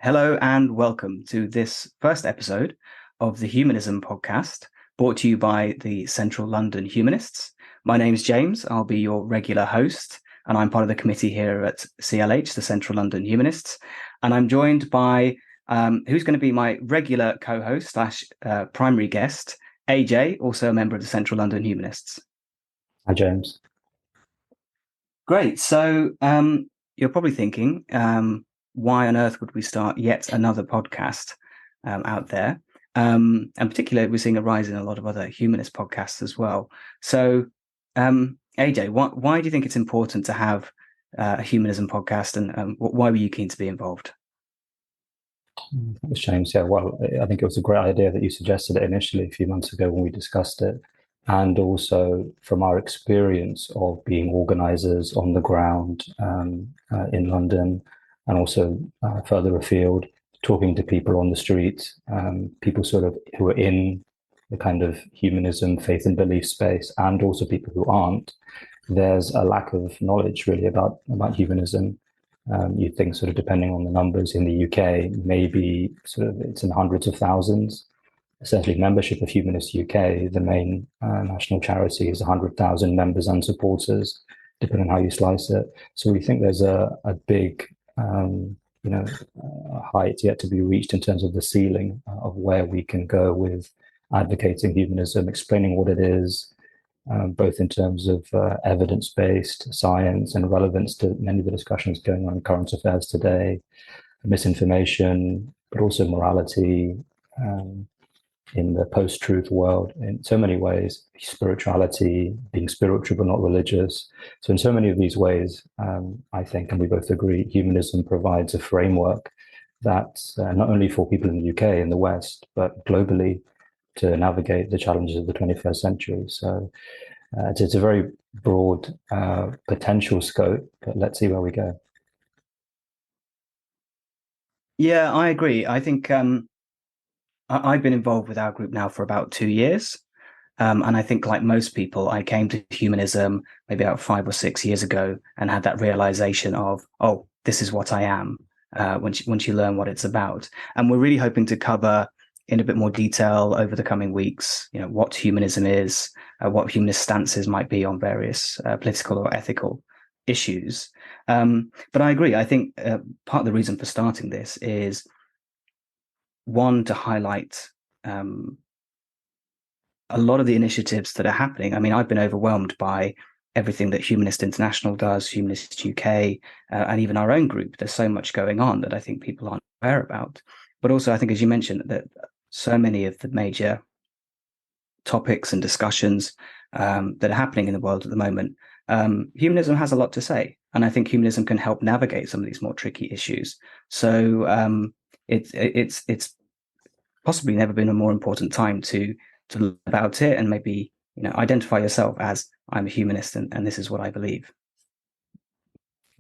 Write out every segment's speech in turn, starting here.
Hello and welcome to this first episode of the Humanism podcast, brought to you by the Central London Humanists. My name is James. I'll be your regular host, and I'm part of the committee here at CLH, the Central London Humanists. And I'm joined by who's going to be my regular co-host slash primary guest, AJ, also a member of the Central London Humanists. Hi, James. Great. So you're probably thinking, why on earth would we start yet another podcast out there? And particularly, we're seeing a rise in a lot of other humanist podcasts as well. So, AJ, why do you think it's important to have a humanism podcast, and why were you keen to be involved? Thanks, James. Yeah, well, I think it was a great idea that you suggested it initially a few months ago when we discussed it. And also from our experience of being organisers on the ground in London and also further afield, talking to people on the street, people sort of who are in the kind of humanism, faith and belief space, and also people who aren't, there's a lack of knowledge really about humanism. You think sort of depending on the numbers in the UK, maybe sort of it's in hundreds of thousands. Essentially, membership of Humanists UK, the main national charity, is 100,000 members and supporters, depending on how you slice it. So we think there's a big, height yet to be reached in terms of the ceiling of where we can go with advocating humanism, explaining what it is, both in terms of evidence-based science and relevance to many of the discussions going on in current affairs today, misinformation, but also morality in the post-truth world in so many ways, spirituality, being spiritual but not religious. So in so many of these ways, I think, and we both agree, humanism provides a framework that not only for people in the UK and the West, but globally, to navigate the challenges of the 21st century. So it's a very broad potential scope, but let's see where we go. Yeah, I agree. I think I've been involved with our group now for about 2 years. And I think, like most people, I came to humanism maybe about 5 or 6 years ago and had that realization of, oh, this is what I am, once you learn what it's about. And we're really hoping to cover in a bit more detail over the coming weeks, what humanism is, what humanist stances might be on various political or ethical issues. But I agree. I think part of the reason for starting this is, one, to highlight a lot of the initiatives that are happening. I mean, I've been overwhelmed by everything that Humanist International does, Humanists UK, and even our own group. There's so much going on that I think people aren't aware about. But also, I think, as you mentioned, that so many of the major topics and discussions that are happening in the world at the moment, humanism has a lot to say. And I think humanism can help navigate some of these more tricky issues. So it's possibly never been a more important time to learn about it and maybe identify yourself as, I'm a humanist and this is what I believe.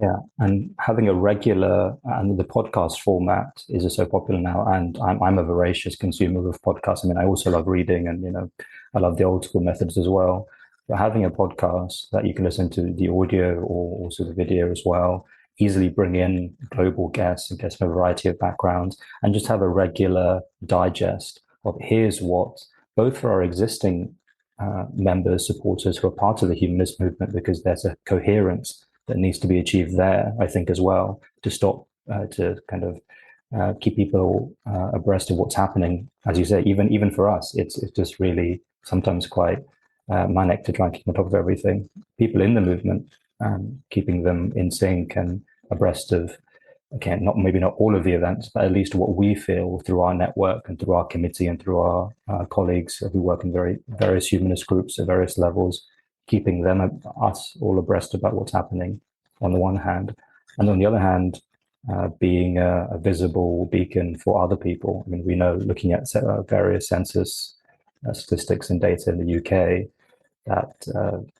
Yeah, and having a regular and the podcast format is so popular now, and I'm a voracious consumer of podcasts. I mean, I also love reading, and I love the old school methods as well. But having a podcast that you can listen to the audio or also the video as well, easily bring in global guests and guests from a variety of backgrounds, and just have a regular digest of here's what, both for our existing members, supporters who are part of the humanist movement, because there's a coherence that needs to be achieved there, I think, as well, to stop, to kind of keep people abreast of what's happening. As you say, even for us, it's just really sometimes quite manic to try and keep on top of everything. People in the movement, keeping them in sync and abreast of, again, maybe not all of the events, but at least what we feel through our network and through our committee and through our colleagues who work in various humanist groups at various levels, keeping us all abreast about what's happening on the one hand. And on the other hand, being a visible beacon for other people. I mean, we know, looking at various census statistics and data in the UK, that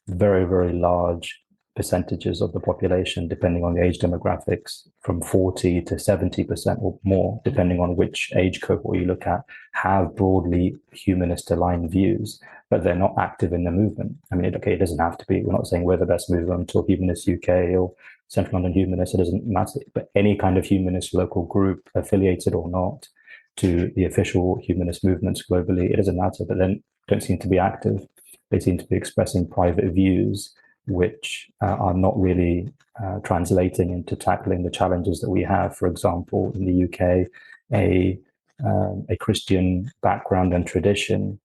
very, very large percentages of the population, depending on the age demographics, from 40 to 70% or more, depending on which age cohort you look at, have broadly humanist aligned views. but they're not active in the movement. I mean, okay, it doesn't have to be. We're not saying we're the best movement or Humanists UK or Central London Humanists. It doesn't matter. But any kind of humanist local group, affiliated or not, to the official humanist movements globally, it doesn't matter. But then don't seem to be active. They seem to be expressing private views, which are not really translating into tackling the challenges that we have. For example, in the UK, a Christian background and tradition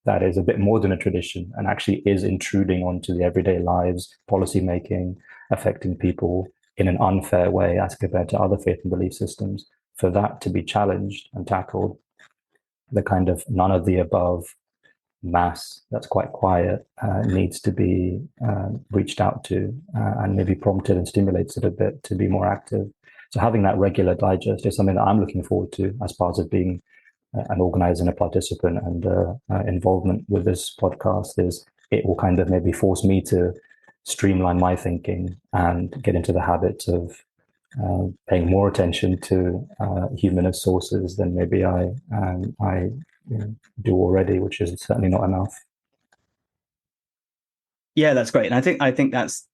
that is a bit more than a tradition and actually is intruding onto the everyday lives, policy making, affecting people in an unfair way as compared to other faith and belief systems. For that to be challenged and tackled, the kind of none of the above mass that's quite quiet needs to be reached out to and maybe prompted and stimulated a bit to be more active. So having that regular digest is something that I'm looking forward to as part of being an organizer and a participant, and involvement with this podcast is it will kind of maybe force me to streamline my thinking and get into the habit of paying more attention to humanist sources than maybe I do already, which is certainly not enough. Yeah, that's great. And I think that's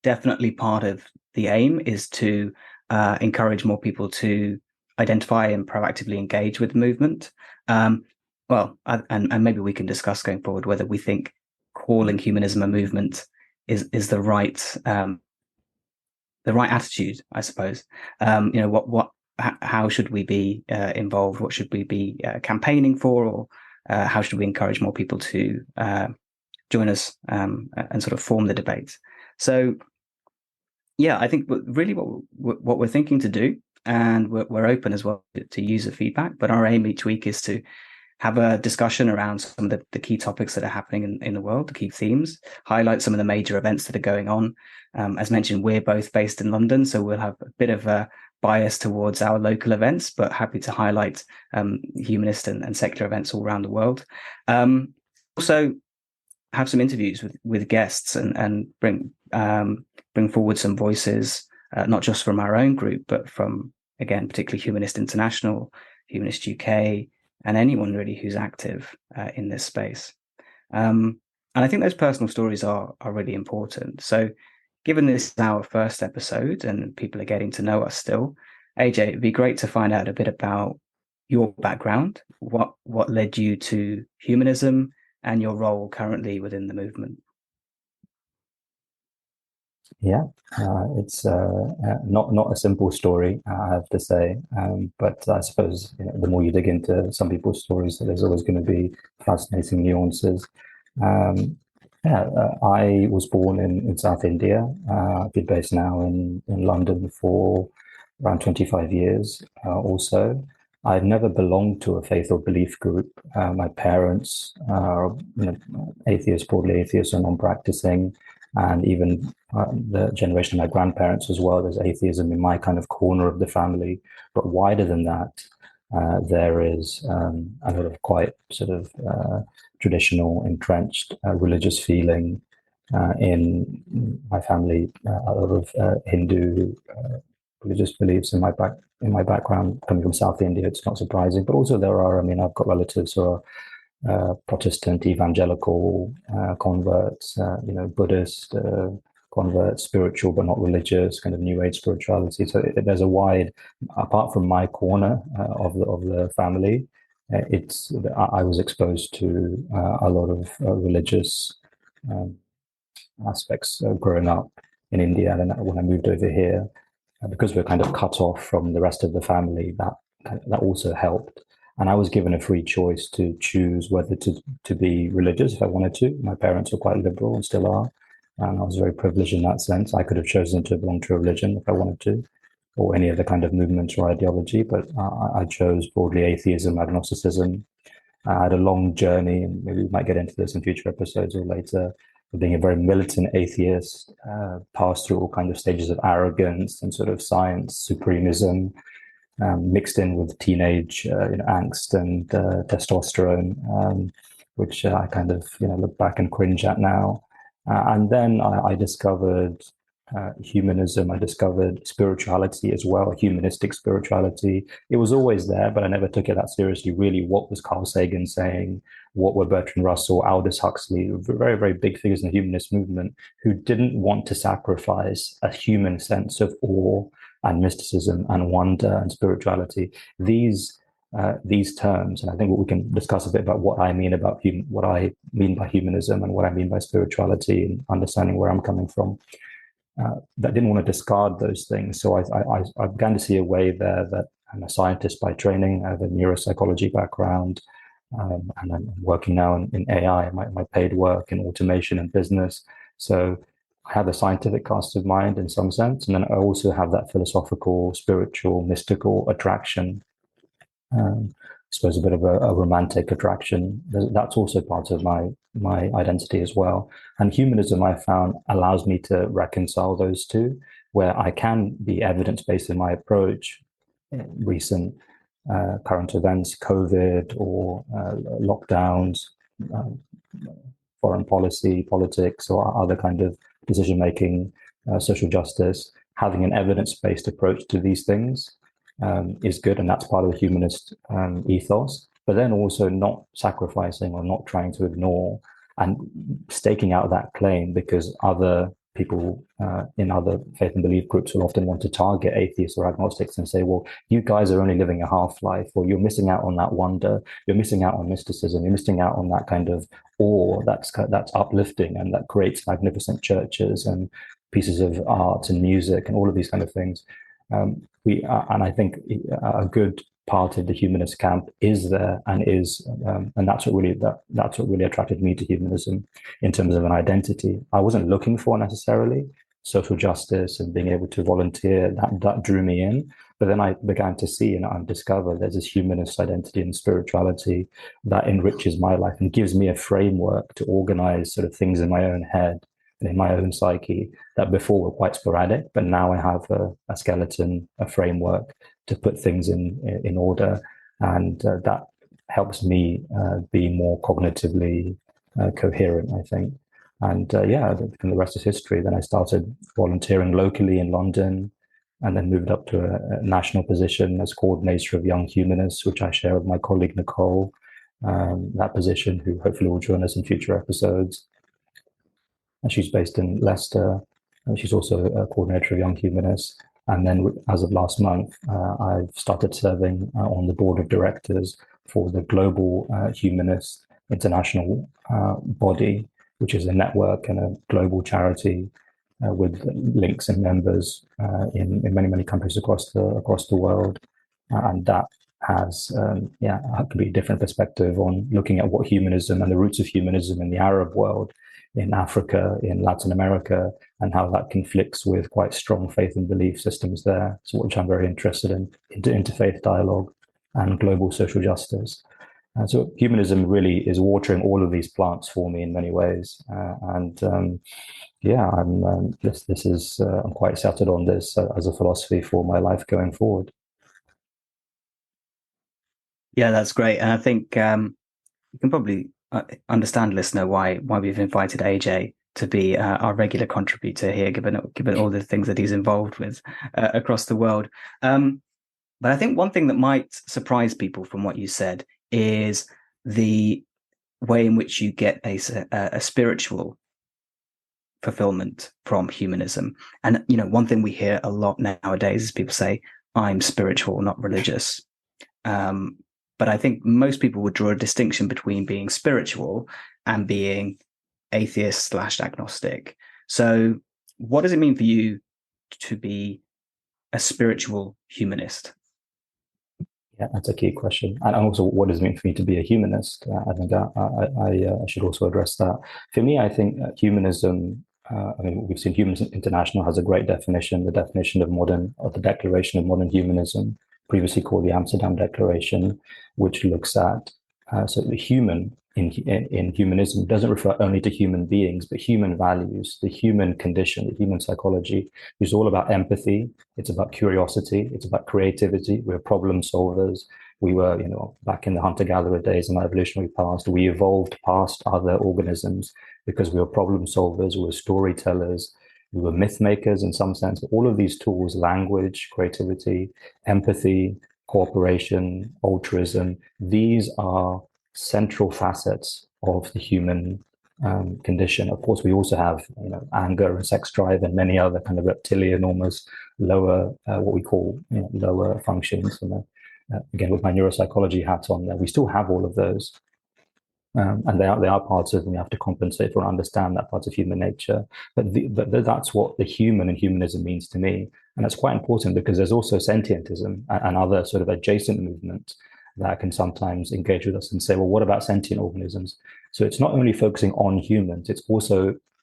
definitely part of the aim, is to encourage more people to identify and proactively engage with the movement. And maybe we can discuss going forward whether we think calling humanism a movement is the right attitude, I suppose. How should we be involved? What should we be campaigning for, or how should we encourage more people to join us and sort of form the debate? So, yeah, I think really what we're thinking to do, and we're open as well to user feedback, but our aim each week is to have a discussion around some of the key topics that are happening in the world, the key themes, highlight some of the major events that are going on. As mentioned, we're both based in London, so we'll have a bit of a bias towards our local events, but happy to highlight humanist and secular events all around the world. Also, have some interviews with guests and bring forward some voices, not just from our own group, but from, again, particularly Humanist International, Humanist UK, and anyone really who's active in this space. And I think those personal stories are really important. So given this is our first episode and people are getting to know us still, AJ, it'd be great to find out a bit about your background, what led you to humanism, and your role currently within the movement. Yeah, it's not a simple story, I have to say. But I suppose the more you dig into some people's stories, there's always going to be fascinating nuances. I was born in South India. I've been based now in London for around 25 years or so. I've never belonged to a faith or belief group. My parents are atheists, broadly atheists, or non-practicing. And even the generation of my grandparents as well, there's atheism in my kind of corner of the family. But wider than that, there is a lot of quite sort of traditional, entrenched religious feeling in my family. A lot of Hindu religious beliefs in my background, coming from South India. It's not surprising, but also there are. I mean, I've got relatives who are Protestant, evangelical converts, Buddhist converts, spiritual but not religious, kind of New Age spirituality. So there's a wide, apart from my corner of the family, I was exposed to a lot of religious aspects growing up in India. And then when I moved over here, because we're kind of cut off from the rest of the family, that also helped. And I was given a free choice to choose whether to be religious if I wanted to. My parents were quite liberal and still are. And I was very privileged in that sense. I could have chosen to belong to a religion if I wanted to, or any other kind of movement or ideology. But I chose broadly atheism, agnosticism. I had a long journey, and maybe we might get into this in future episodes or later, of being a very militant atheist, passed through all kinds of stages of arrogance and sort of science supremism, mixed in with teenage angst and testosterone, which I kind of look back and cringe at now. And then I discovered humanism. I discovered spirituality as well, humanistic spirituality. It was always there, but I never took it that seriously. Really, what was Carl Sagan saying? what were Bertrand Russell, Aldous Huxley, very, very big figures in the humanist movement who didn't want to sacrifice a human sense of awe and mysticism and wonder and spirituality. These terms, and I think we can discuss a bit about what I mean by humanism and what I mean by spirituality, and understanding where I'm coming from. That didn't want to discard those things. So I began to see a way there that I'm a scientist by training. I have a neuropsychology background, and I'm working now in AI, my paid work in automation and business. So I have a scientific cast of mind in some sense, and then I also have that philosophical, spiritual, mystical attraction. I suppose a bit of a romantic attraction. That's also part of my identity as well. And humanism, I found, allows me to reconcile those two, where I can be evidence-based in my approach. Recent current events, COVID or lockdowns, foreign policy, politics, or other kind of decision-making, social justice, having an evidence-based approach to these things is good, and that's part of the humanist ethos. But then also not sacrificing or not trying to ignore and staking out that claim, because other people in other faith and belief groups will often want to target atheists or agnostics and say, well, you guys are only living a half-life, or you're missing out on that wonder, you're missing out on mysticism, you're missing out on that kind of awe that's uplifting and that creates magnificent churches and pieces of art and music and all of these kind of things. And I think a good part of the humanist camp is there and that's what really attracted me to humanism in terms of an identity. I wasn't looking for necessarily social justice and being able to volunteer. That drew me in, but then I began to see and discover there's this humanist identity and spirituality that enriches my life and gives me a framework to organize sort of things in my own head and in my own psyche that before were quite sporadic, but now I have a skeleton, a framework to put things in order, and that helps me be more cognitively coherent, I think. And the rest is history. Then I started volunteering locally in London, and then moved up to a national position as coordinator of Young Humanists, which I share with my colleague Nicole. That position, who hopefully will join us in future episodes. And she's based in Leicester. And she's also a coordinator of Young Humanists. And then as of last month, I've started serving on the board of directors for the Global Humanist International body, which is a network and a global charity with links and members in many, many countries across the world. And that has a completely different perspective on looking at what humanism and the roots of humanism in the Arab world, in Africa, in Latin America, and how that conflicts with quite strong faith and belief systems there. So, which I'm very interested in, interfaith dialogue and global social justice. So humanism really is watering all of these plants for me in many ways. I'm quite settled on this as a philosophy for my life going forward. Yeah, that's great. And I think you can probably understand, listener, why we've invited AJ to be our regular contributor here, given all the things that he's involved with across the world. But I think one thing that might surprise people from what you said is the way in which you get a spiritual fulfillment from humanism. And, one thing we hear a lot nowadays is people say, I'm spiritual, not religious. But I think most people would draw a distinction between being spiritual and being atheist / agnostic. So what does it mean for you to be a spiritual humanist? Yeah, that's a key question. And also, what does it mean for me to be a humanist? I think I should also address that. For me, I think humanism, we've seen Humanism International has a great definition, the definition of the Declaration of Modern Humanism, previously called the Amsterdam Declaration, which looks at, so the human in humanism doesn't refer only to human beings, but human values, the human condition, the human psychology. It's all about empathy. It's about curiosity. It's about creativity. We're problem solvers. We were, back in the hunter-gatherer days in our evolutionary past, we evolved past other organisms because we were problem solvers, we were storytellers, we were myth makers in some sense. All of these tools, language, creativity, empathy, cooperation, altruism, these are central facets of the human condition. Of course, we also have anger and sex drive and many other kind of reptilian, almost lower, what we call lower functions. Again, with my neuropsychology hat on there, we still have all of those. And they are parts of, and you have to compensate for and understand that part of human nature. But that's what the human and humanism means to me. And that's quite important because there's also sentientism and other sort of adjacent movements that can sometimes engage with us and say, well, what about sentient organisms? So it's not only focusing on humans,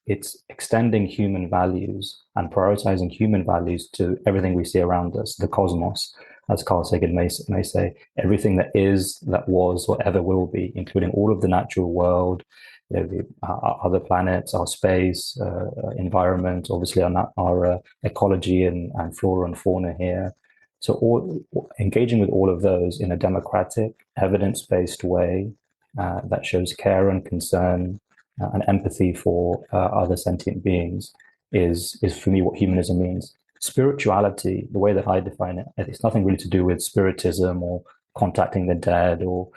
it's extending human values and prioritizing human values to everything we see around us, the cosmos, as Carl Sagan may say, everything that is, that was, or ever will be, including all of the natural world, our other planets, our space, environment, obviously our ecology and flora and fauna here. So engaging with all of those in a democratic, evidence-based way that shows care and concern and empathy for other sentient beings is for me what humanism means. Spirituality, the way that I define it, it's nothing really to do with spiritism or contacting the dead or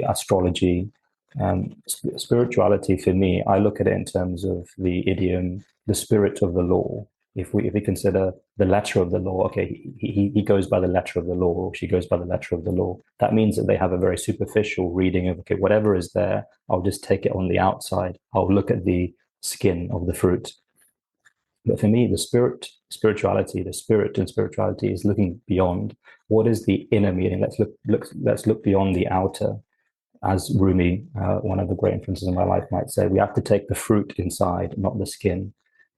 astrology. Spirituality for me, I look at it in terms of the idiom, the spirit of the law. If we consider the letter of the law, okay, he goes by the letter of the law, or she goes by the letter of the law. That means that they have a very superficial reading of, okay, whatever is there, I'll just take it on the outside. I'll look at the skin of the fruit. But for me, the spirit and spirituality is looking beyond. What is the inner meaning? Let's look beyond the outer. As Rumi, one of the great influences in my life, might say, we have to take the fruit inside, not the skin.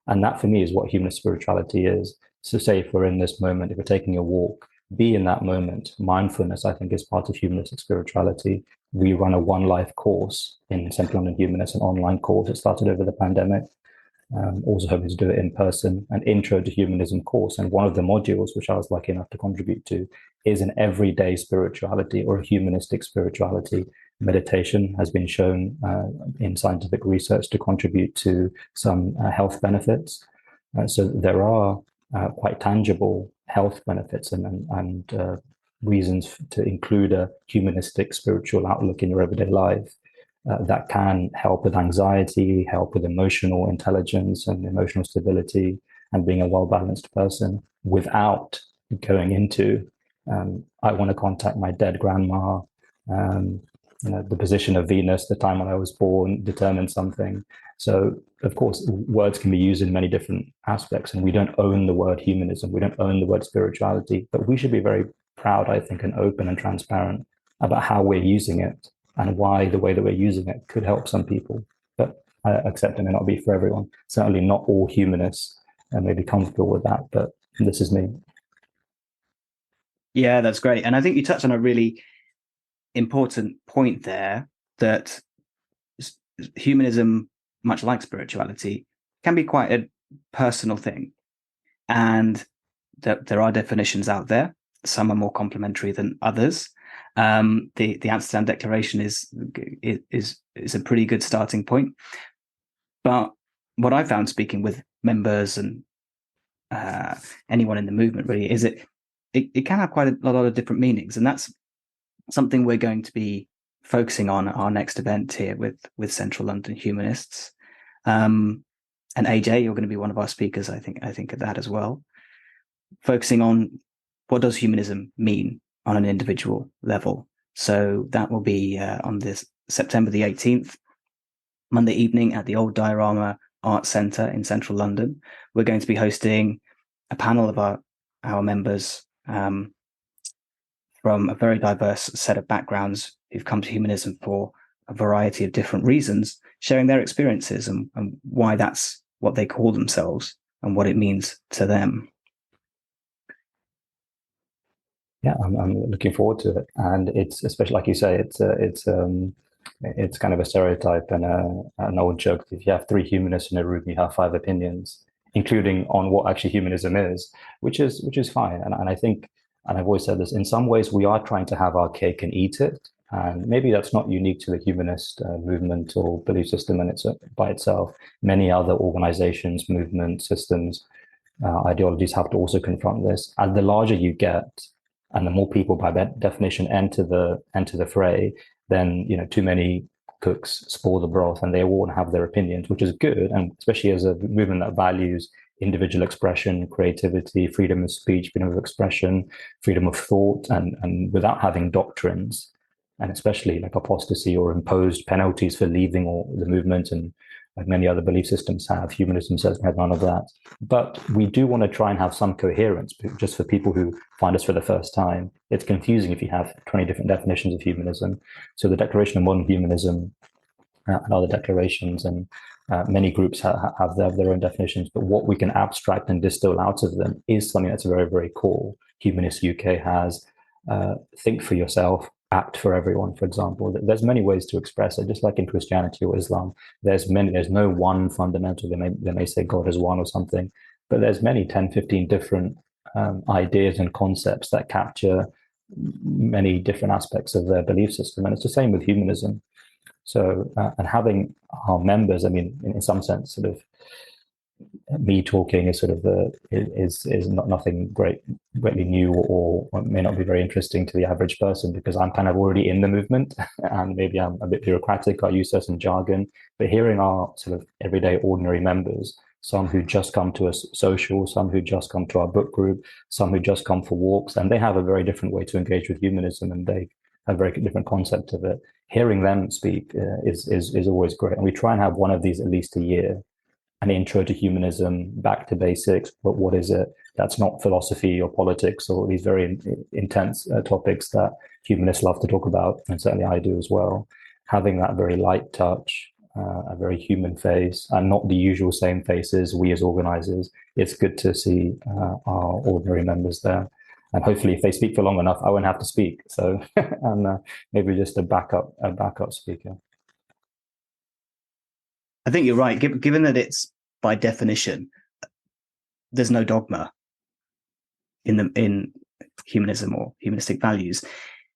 And that for me is what humanist spirituality is. So say if we're in this moment, if we're taking a walk, be in that moment. Mindfulness, I think, is part of humanistic spirituality. We run a One Life course in Central London Humanists, an online course. It started over the pandemic. Also hoping to do it in person, an intro to humanism course. And one of the modules, which I was lucky enough to contribute to, is an everyday spirituality or a humanistic spirituality. Meditation has been shown in scientific research to contribute to some health benefits. So there are quite tangible health benefits and reasons to include a humanistic spiritual outlook in your everyday life. That can help with anxiety, help with emotional intelligence and emotional stability, and being a well-balanced person without going into, I want to contact my dead grandma, the position of Venus, the time when I was born, determined something. So, of course, words can be used in many different aspects, and we don't own the word humanism. We don't own the word spirituality, but we should be very proud, I think, and open and transparent about how we're using it and why the way that we're using it could help some people. But I accept it may not be for everyone. Certainly not all humanists may be comfortable with that, but this is me. Yeah, that's great. And I think you touched on a really important point there, that humanism, much like spirituality, can be quite a personal thing. And that there are definitions out there. Some are more complementary than others. The Amsterdam Declaration is a pretty good starting point. But what I found speaking with members and anyone in the movement really is it can have quite a lot of different meanings, and that's something we're going to be focusing on at our next event here with Central London Humanists. And AJ, you're going to be one of our speakers, I think at that as well, focusing on what does humanism mean on an individual level. So that will be on this September the 18th, Monday evening at the Old Diorama Art Centre in Central London. We're going to be hosting a panel of our members from a very diverse set of backgrounds who've come to humanism for a variety of different reasons, sharing their experiences and why that's what they call themselves and what it means to them. Yeah, I'm looking forward to it, and it's especially like you say, it's kind of a stereotype and an old joke. If you have 3 humanists in a room, you have 5 opinions, including on what actually humanism is, which is fine. And I think, and I've always said this, in some ways we are trying to have our cake and eat it, and maybe that's not unique to the humanist movement or belief system and it's by itself. Many other organizations, movements, systems, ideologies have to also confront this. And the larger you get, And the more people, by that definition, enter the fray, then too many cooks spoil the broth, and they all want to have their opinions, which is good, and especially as a movement that values individual expression, creativity, freedom of speech, freedom of expression, freedom of thought, and without having doctrines, and especially like apostasy or imposed penalties for leaving or the movement, and like many other belief systems have. Humanism says we have none of that. But we do want to try and have some coherence, just for people who find us for the first time. It's confusing if you have 20 different definitions of humanism. So the Declaration of Modern Humanism and other declarations, and many groups have their own definitions, but what we can abstract and distill out of them is something that's very, very core. Humanist UK has think for yourself, act for everyone, for example. There's many ways to express it, just like in Christianity or Islam. There's no one fundamental. They may say God is one or something, but there's many 10, 15 different ideas and concepts that capture many different aspects of their belief system. And it's the same with humanism. So, and having our members, I mean, in some sense, sort of me talking is sort of is not nothing greatly new, or may not be very interesting to the average person, because I'm kind of already in the movement and maybe I'm a bit bureaucratic. I use certain jargon, but hearing our sort of everyday ordinary members, some who just come to a social, some who just come to our book group, some who just come for walks, and they have a very different way to engage with humanism, and they have a very different concept of it. Hearing them speak is always great, and we try and have one of these at least a year. An intro to humanism, back to basics, but what is it? That's not philosophy or politics or these very intense topics that humanists love to talk about, and certainly I do as well. Having that very light touch, a very human face, and not the usual same faces we as organizers. It's good to see our ordinary members there. And hopefully if they speak for long enough, I won't have to speak. So and maybe just a backup speaker. I think you're right. Given that it's by definition, there's no dogma in humanism or humanistic values.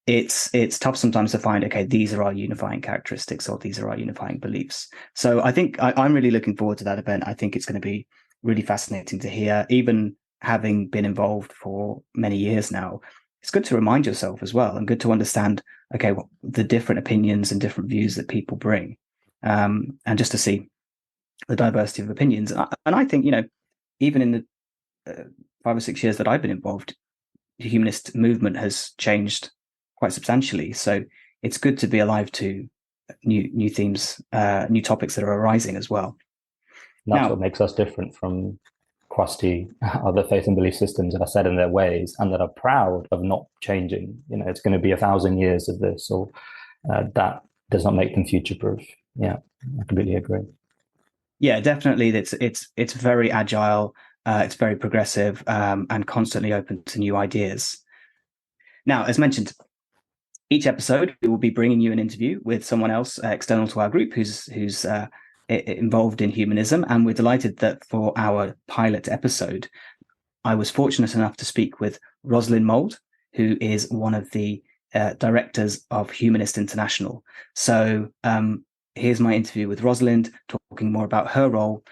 It's tough sometimes to find, okay, these are our unifying characteristics, or these are our unifying beliefs. So I think I'm really looking forward to that event. I think it's going to be really fascinating to hear. Even having been involved for many years now, it's good to remind yourself as well, and good to understand, okay, well, the different opinions and different views that people bring. And just to see the diversity of opinions. And I think, even in the 5 or 6 years that I've been involved, the humanist movement has changed quite substantially. So it's good to be alive to new themes, new topics that are arising as well. And that's what makes us different from crusty other faith and belief systems that are set in their ways and that are proud of not changing. It's going to be 1,000 years of this, or that does not make them future-proof. Yeah, I completely agree. Yeah, definitely. It's very agile. It's very progressive, and constantly open to new ideas. Now, as mentioned, each episode we will be bringing you an interview with someone else external to our group who's involved in humanism, and we're delighted that for our pilot episode, I was fortunate enough to speak with Roslyn Mould, who is one of the directors of Humanist International. So here's my interview with Roslyn, talking more about her role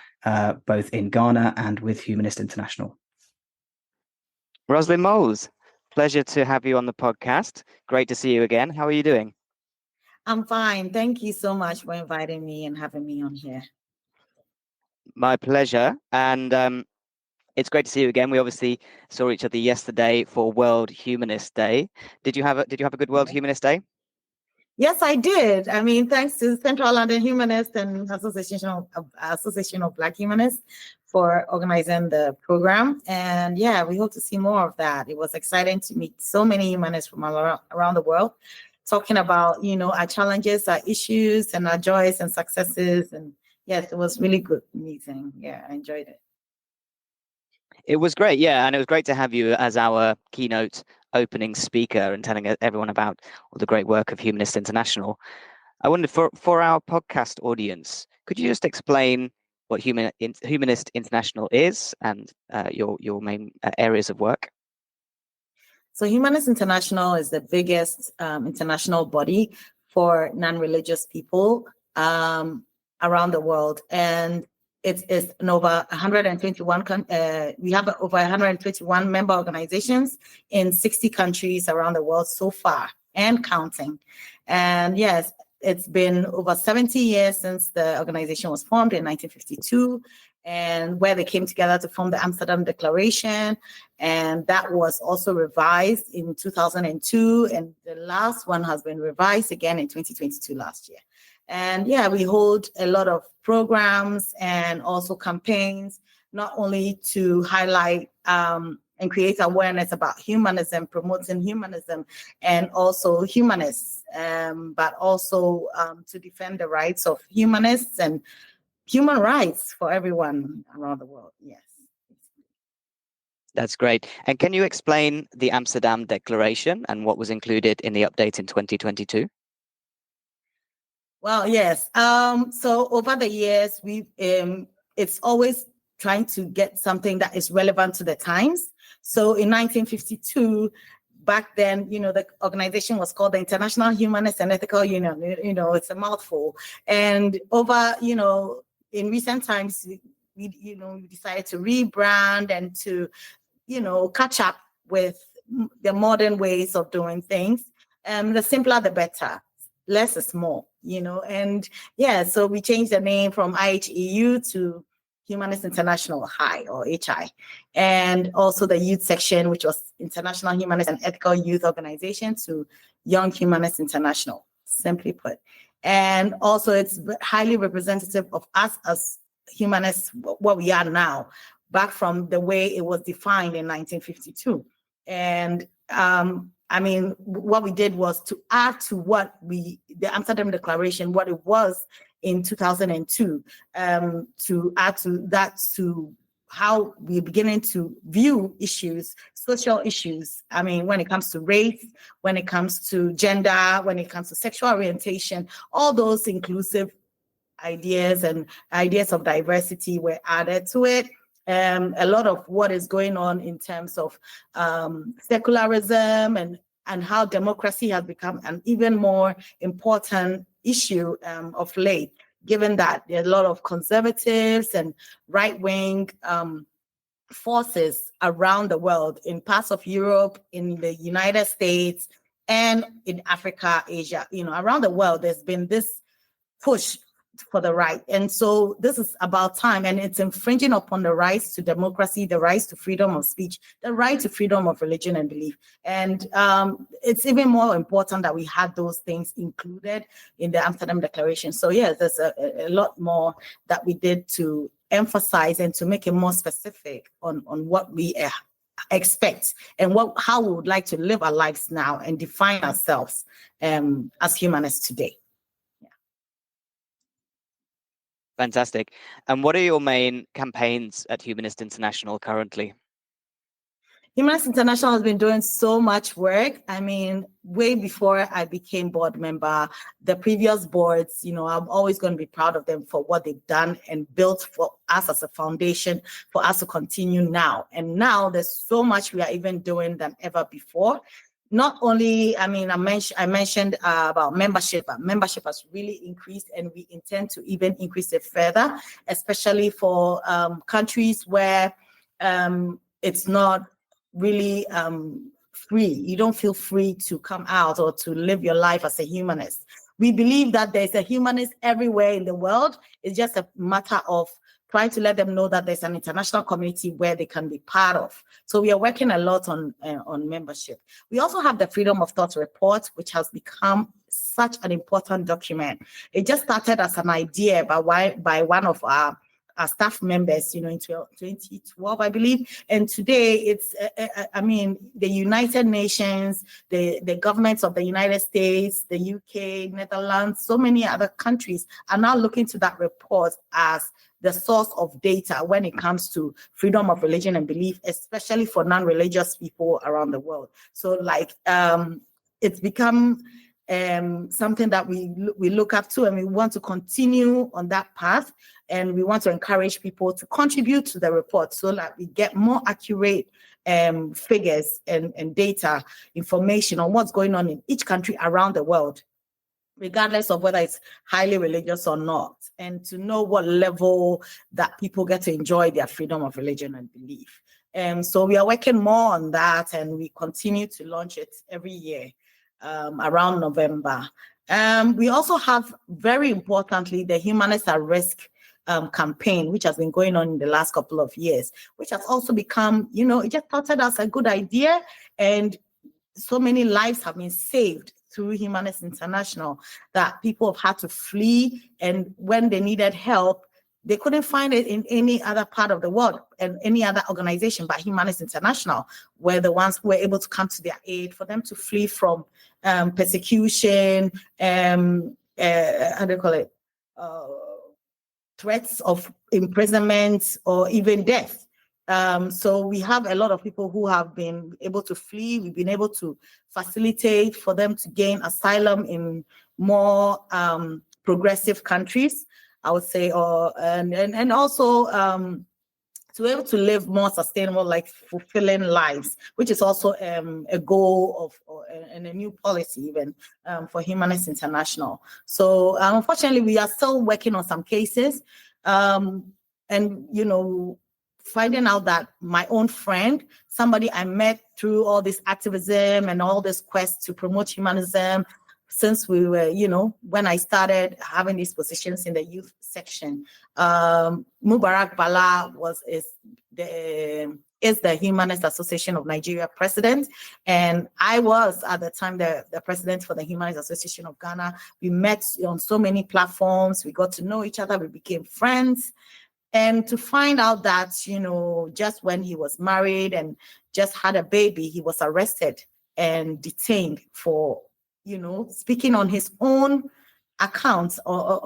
both in Ghana and with Humanist International. Roslyn Mould, pleasure to have you on the podcast. Great to see you again. How are you doing? I'm fine. Thank you so much for inviting me and having me on here. My pleasure. And it's great to see you again. We obviously saw each other yesterday for World Humanist Day. Did you have a good World Humanist Day? Yes, I did. I mean, thanks to Central London Humanists and Association of Black Humanists for organizing the program. And yeah, we hope to see more of that. It was exciting to meet so many humanists from around the world, talking about, our challenges, our issues, and our joys and successes. And yes, it was really good meeting. Yeah, I enjoyed it. It was great, yeah, and it was great to have you as our keynote opening speaker and telling everyone about all the great work of Humanist International. I wondered, for our podcast audience, could you just explain what Humanist International is and your main areas of work? So Humanist International is the biggest international body for non-religious people around the world. And it's in over 121. We have over 121 member organizations in 60 countries around the world so far and counting. And yes, it's been over 70 years since the organization was formed in 1952, and where they came together to form the Amsterdam Declaration. And that was also revised in 2002. And the last one has been revised again in 2022 last year. And yeah, we hold a lot of programs and also campaigns, not only to highlight and create awareness about humanism, promoting humanism, and also humanists, but also to defend the rights of humanists and human rights for everyone around the world. Yes. That's great. And can you explain the Amsterdam Declaration and what was included in the update in 2022? Well, yes. So over the years, it's always trying to get something that is relevant to the times. So in 1952, back then, the organization was called the International Humanist and Ethical Union. It's a mouthful. And over, in recent times, we decided to rebrand and to, catch up with the modern ways of doing things. The simpler, the better. Less is more, and yeah, so we changed the name from IHEU to Humanist International High, or HI, and also the youth section, which was International Humanist and Ethical Youth Organization, to Young Humanist International, simply put. And also it's highly representative of us as humanists, what we are now, back from the way it was defined in 1952. And what we did was to add to the Amsterdam Declaration, what it was in 2002, to add to that, to how we're beginning to view issues, social issues. When it comes to race, when it comes to gender, when it comes to sexual orientation, all those inclusive ideas and ideas of diversity were added to it. A lot of what is going on in terms of secularism and how democracy has become an even more important issue of late, given that there are a lot of conservatives and right-wing forces around the world, in parts of Europe, in the United States, and in Africa, Asia. Around the world, there's been this push for the right. And so this is about time, and it's infringing upon the rights to democracy, the rights to freedom of speech, the right to freedom of religion and belief. And it's even more important that we had those things included in the Amsterdam Declaration. So yes, there's a lot more that we did to emphasize and to make it more specific on what we expect and how we would like to live our lives now and define ourselves as humanists today. Fantastic. And what are your main campaigns at Humanist International currently? Humanist International has been doing so much work. Way before I became board member, the previous boards, I'm always going to be proud of them for what they've done and built for us as a foundation for us to continue now. And now there's so much we are even doing than ever before. Not only, I mentioned about membership, but membership has really increased, and we intend to even increase it further, especially for countries where it's not really free. You don't feel free to come out or to live your life as a humanist. We believe that there's a humanist everywhere in the world. It's just a matter of trying to let them know that there's an international community where they can be part of. So we are working a lot on membership. We also have the Freedom of Thought report, which has become such an important document. It just started as an idea by one of our staff members, in 2012, I believe. And today it's, the United Nations, the governments of the United States, the UK, Netherlands, so many other countries are now looking to that report as the source of data when it comes to freedom of religion and belief, especially for non-religious people around the world. So it's become something that we look up to, and we want to continue on that path, and we want to encourage people to contribute to the report so that we get more accurate figures and data information on what's going on in each country around the world. regardless of whether it's highly religious or not, and to know what level that people get to enjoy their freedom of religion and belief. So we are working more on that, and we continue to launch it every year around November. We also have, very importantly, the Humanists at Risk campaign, which has been going on in the last couple of years, which has also become, it just started as a good idea, and so many lives have been saved through Humanists International that people have had to flee, and when they needed help, they couldn't find it in any other part of the world and any other organization but Humanists International, were the ones who were able to come to their aid for them to flee from persecution, how do you call it, threats of imprisonment or even death. So we have a lot of people who have been able to flee. We've been able to facilitate for them to gain asylum in more progressive countries, I would say, and also to be able to live more sustainable, like fulfilling lives, which is also a goal and a new policy even for Humanists International. So unfortunately, we are still working on some cases, and finding out that my own friend, somebody I met through all this activism and all this quest to promote humanism, since we were, when I started having these positions in the youth section, Mubarak Bala is the Humanist Association of Nigeria president, and I was at the time the president for the Humanist Association of Ghana. We met on so many platforms. We got to know each other. We became friends. And to find out that, just when he was married and just had a baby, he was arrested and detained for, speaking on his own accounts or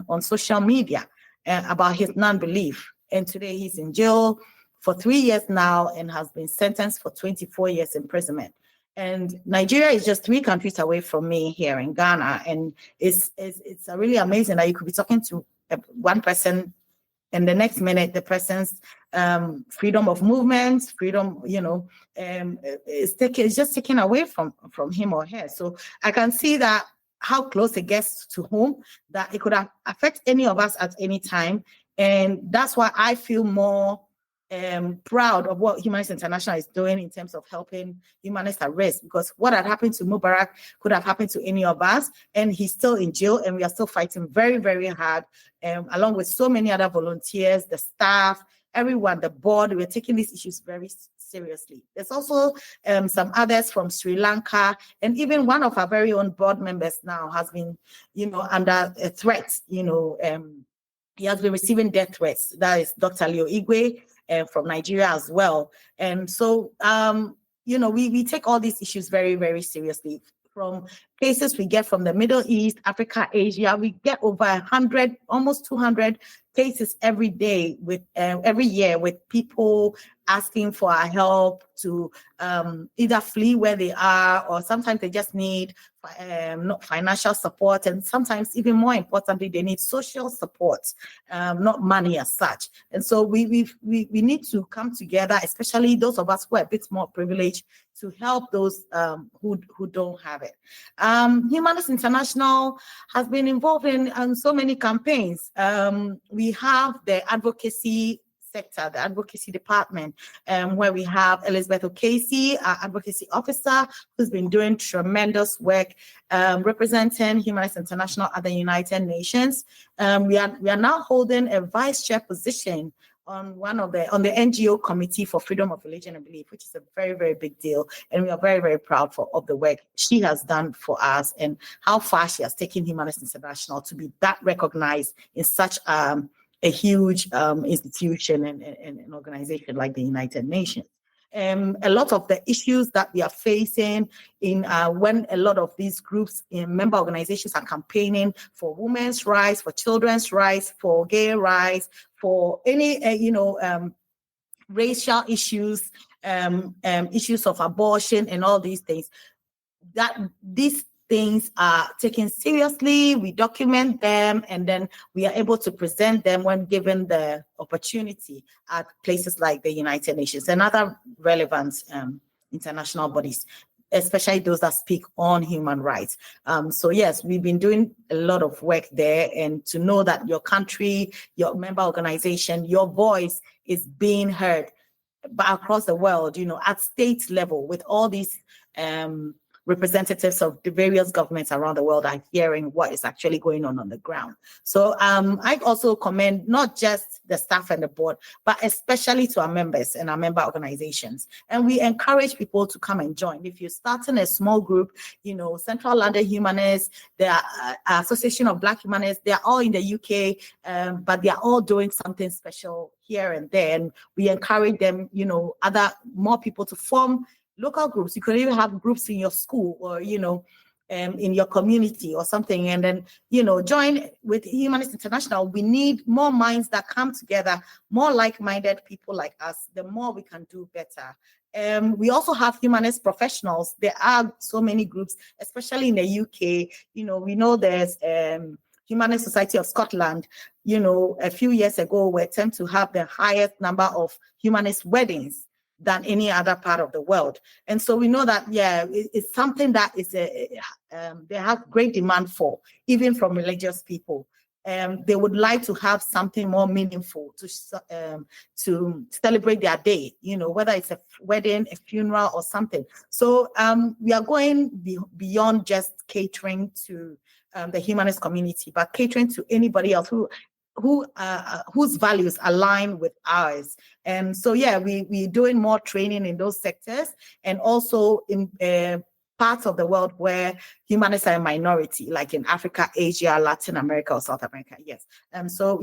on social media about his non-belief. And today he's in jail for 3 years now and has been sentenced for 24 years imprisonment. And Nigeria is just 3 countries away from me here in Ghana. And it's really amazing that you could be talking to one person, and the next minute, the person's freedom of movement, freedom, is just taken away from him or her. So I can see that how close it gets to home, that it could affect any of us at any time. And that's why I feel more proud of what Humanists International is doing in terms of helping humanists at risk, because what had happened to Mubarak could have happened to any of us, and he's still in jail, and we are still fighting very, very hard, along with so many other volunteers, the staff, everyone, the board. We're taking these issues very seriously. There's also some others from Sri Lanka, and even one of our very own board members now has been, under a threat. He has been receiving death threats. That is Dr. Leo Igwe, from Nigeria as well. And so, we take all these issues very, very seriously. From cases we get from the Middle East, Africa, Asia, we get over 100, almost 200 cases every day every year with people asking for our help to either flee where they are, or sometimes they just need financial support, and sometimes even more importantly, they need social support, not money as such. And so we need to come together, especially those of us who are a bit more privileged, to help those who don't have it. Humanists International has been involved in so many campaigns. We have the advocacy sector, the advocacy department, where we have Elizabeth O'Casey, our advocacy officer, who's been doing tremendous work representing Humanists International at the United Nations. We are now holding a vice chair position on the NGO Committee for Freedom of Religion and Belief, which is a very, very big deal. And we are very, very proud of the work she has done for us and how far she has taken Humanists International to be that recognized in such a huge institution and an organization like the United Nations. A lot of the issues that we are facing in when a lot of these groups in member organizations are campaigning for women's rights, for children's rights, for gay rights, for any racial issues, issues of abortion and all these things, that these things are taken seriously. We document them, and then we are able to present them when given the opportunity at places like the United Nations and other relevant international bodies. especially those that speak on human rights. So yes, we've been doing a lot of work there, and to know that your country, your member organization, your voice is being heard across the world, at state level, with all these representatives of the various governments around the world are hearing what is actually going on the ground. So I also commend not just the staff and the board, but especially to our members and our member organizations. And we encourage people to come and join. If you're starting a small group, Central London Humanists, the Association of Black Humanists, they're all in the UK, but they're all doing something special here and there. And we encourage them, more people to form local groups. You could even have groups in your school or, in your community or something. And then, join with Humanist International. We need more minds that come together, more like-minded people like us. The more we can do better. We also have humanist professionals. There are so many groups, especially in the UK. We know there's Humanist Society of Scotland. A few years ago, we attempt to have the highest number of humanist weddings than any other part of the world. And so we know that, it's something that is they have great demand for, even from religious people. They would like to have something more meaningful to celebrate their day, whether it's a wedding, a funeral, or something. So we are going beyond just catering to the humanist community, but catering to anybody else whose values align with ours. And so, we're doing more training in those sectors, and also in parts of the world where humanists are a minority, like in Africa, Asia, Latin America, or South America. Yes. So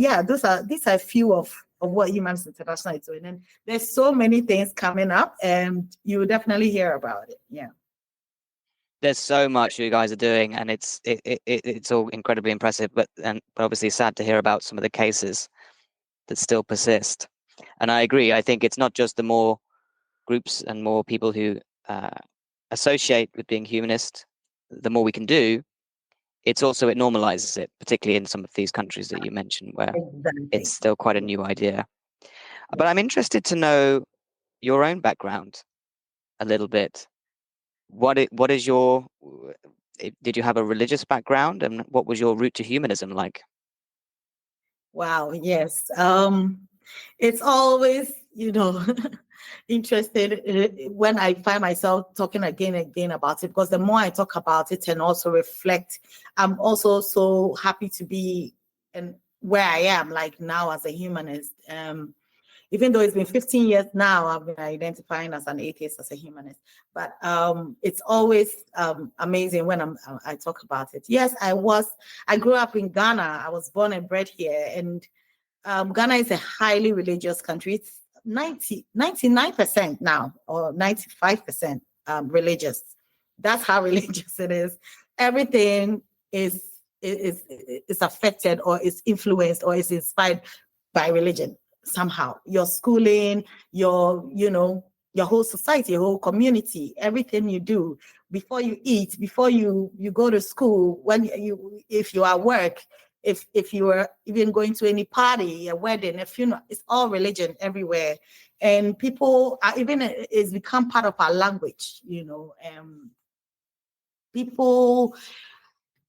these are a few of what Humanists International is doing. And there's so many things coming up, and you will definitely hear about it. Yeah. There's so much you guys are doing, and it's all incredibly impressive, but obviously sad to hear about some of the cases that still persist. And I agree. I think it's not just the more groups and more people who associate with being humanist, the more we can do. It's also, it normalizes it, particularly in some of these countries that you mentioned, where it's still quite a new idea. But I'm interested to know your own background a little bit. What is your, did you have a religious background, and what was your route to humanism like? Wow, yes. It's always, interested when I find myself talking again and again about it, because the more I talk about it and also reflect, I'm also so happy to be where I am, like now as a humanist. Even though it's been 15 years now, I've been identifying as an atheist, as a humanist. But it's always amazing when I talk about it. Yes, I grew up in Ghana. I was born and bred here. And Ghana is a highly religious country. It's 99% now, or 95% religious. That's how religious it is. Everything is affected, or is influenced, or is inspired by religion. Somehow, your schooling, your whole society, your whole community, everything you do, before you eat, before you go to school, if you are at work, if you are even going to any party, a wedding, a funeral, it's all religion everywhere. And people are it's become part of our language, people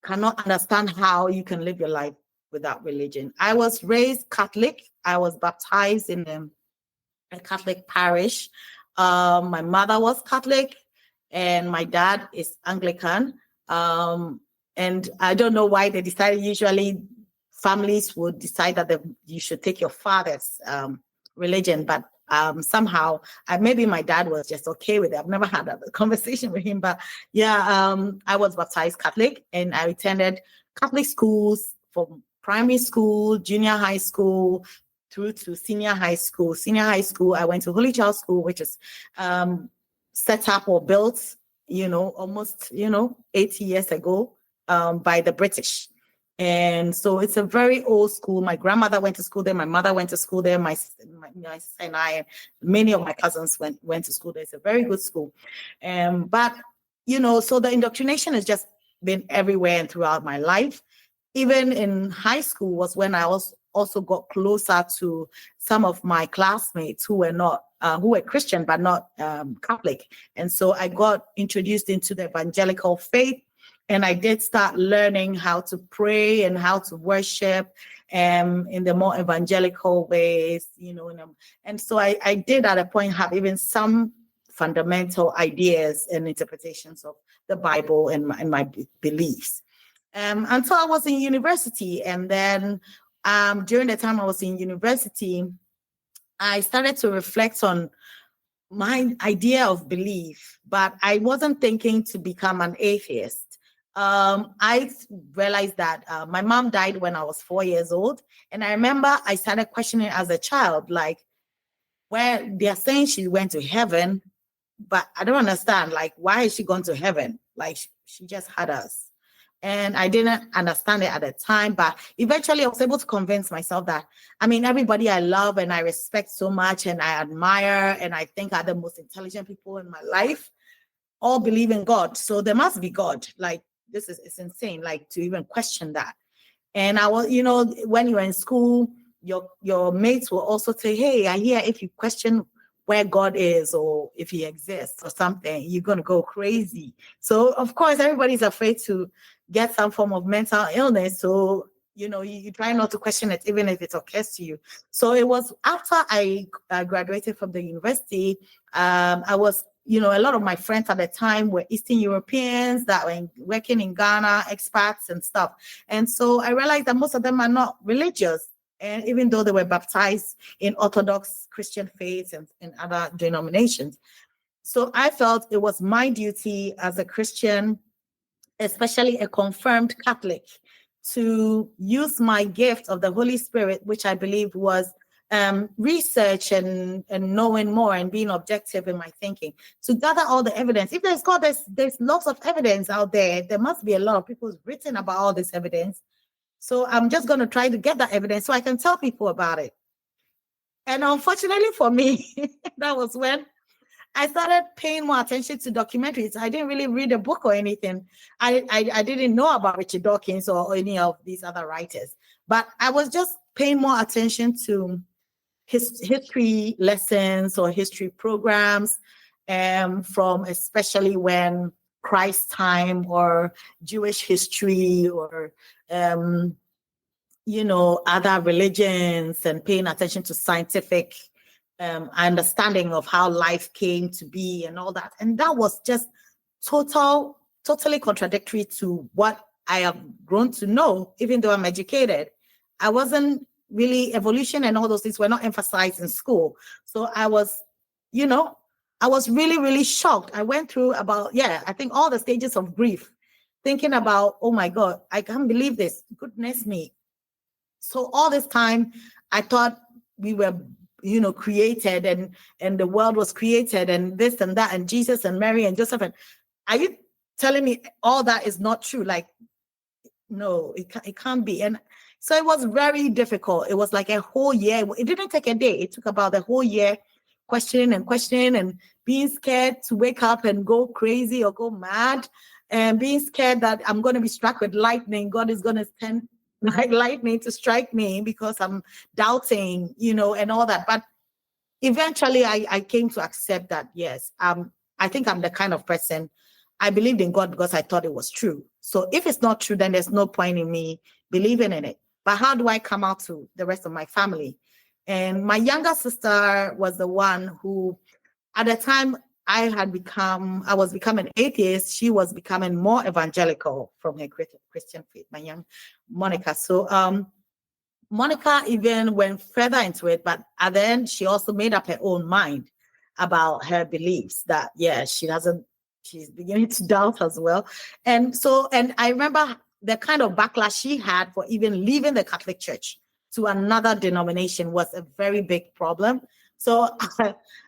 cannot understand how you can live your life without religion. I was raised Catholic. I was baptized in a Catholic parish. My mother was Catholic, and my dad is Anglican. And I don't know why they decided. Usually, families would decide that you should take your father's religion, but somehow, maybe my dad was just okay with it. I've never had a conversation with him, but I was baptized Catholic, and I attended Catholic schools from primary school, junior high school, through to senior high school. Senior high school, I went to Holy Child School, which is set up or built, almost, 80 years ago by the British. And so it's a very old school. My grandmother went to school there. My mother went to school there. My sister and I, many of my cousins went to school there. It's a very good school. But, so the indoctrination has just been everywhere and throughout my life. Even in high school was when I also got closer to some of my classmates who were not who were Christian but not Catholic. And so I got introduced into the evangelical faith, and I did start learning how to pray and how to worship in the more evangelical ways, and so I did at a point have even some fundamental ideas and interpretations of the Bible and my beliefs. Until I was in university. And then during the time I was in university, I started to reflect on my idea of belief, but I wasn't thinking to become an atheist. I realized that my mom died when I was 4 years old. And I remember I started questioning as a child, like, where they're saying she went to heaven, but I don't understand, like, why is she going to heaven? Like, she just had us. And I didn't understand it at the time, but eventually I was able to convince myself that, everybody I love and I respect so much and I admire and I think are the most intelligent people in my life all believe in God. So there must be God. Like, it's insane, like, to even question that. And I was, when you were in school, your mates will also say, hey, I hear if you question where God is or if he exists or something, you're going to go crazy. So, of course, everybody's afraid to get some form of mental illness. So, you try not to question it, even if it occurs to you. So it was after I graduated from the university, I was, a lot of my friends at the time were Eastern Europeans that were working in Ghana, expats and stuff. And so I realized that most of them are not religious. And even though they were baptized in Orthodox Christian faiths and other denominations. So I felt it was my duty as a Christian, especially a confirmed Catholic, to use my gift of the Holy Spirit, which I believed was research and knowing more and being objective in my thinking, to gather all the evidence. If there's God, there's lots of evidence out there. There must be a lot of people who've written about all this evidence. So I'm just going to try to get that evidence so I can tell people about it. And unfortunately for me, that was when I started paying more attention to documentaries. I didn't really read a book or anything. I didn't know about Richard Dawkins or any of these other writers, but I was just paying more attention to history lessons or history programs, from especially when Christ's time or Jewish history or other religions, and paying attention to scientific understanding of how life came to be and all that. And that was just totally contradictory to what I have grown to know, even though I'm educated. I wasn't really, evolution and all those things were not emphasized in school. So I was, I was really, really shocked. I went through I think all the stages of grief, thinking about, oh my God, I can't believe this. Goodness me. So all this time, I thought we were, created and the world was created and this and that and Jesus and Mary and Joseph. And are you telling me all that is not true? Like, no, it can't be. And so it was very difficult. It was like a whole year. It didn't take a day. It took about a whole year questioning and being scared to wake up and go crazy or go mad, and being scared that I'm going to be struck with lightning. God is going to send like lightning to strike me because I'm doubting, and all that. But eventually I came to accept that, yes, I think I'm the kind of person, I believed in God because I thought it was true. So if it's not true, then there's no point in me believing in it. But how do I come out to the rest of my family? And my younger sister was the one who, at the time, I was becoming atheist. She was becoming more evangelical from her Christian faith, my young Monica. So Monica even went further into it, but at the end, she also made up her own mind about her beliefs that, she's beginning to doubt as well. And I remember the kind of backlash she had for even leaving the Catholic Church to another denomination was a very big problem. So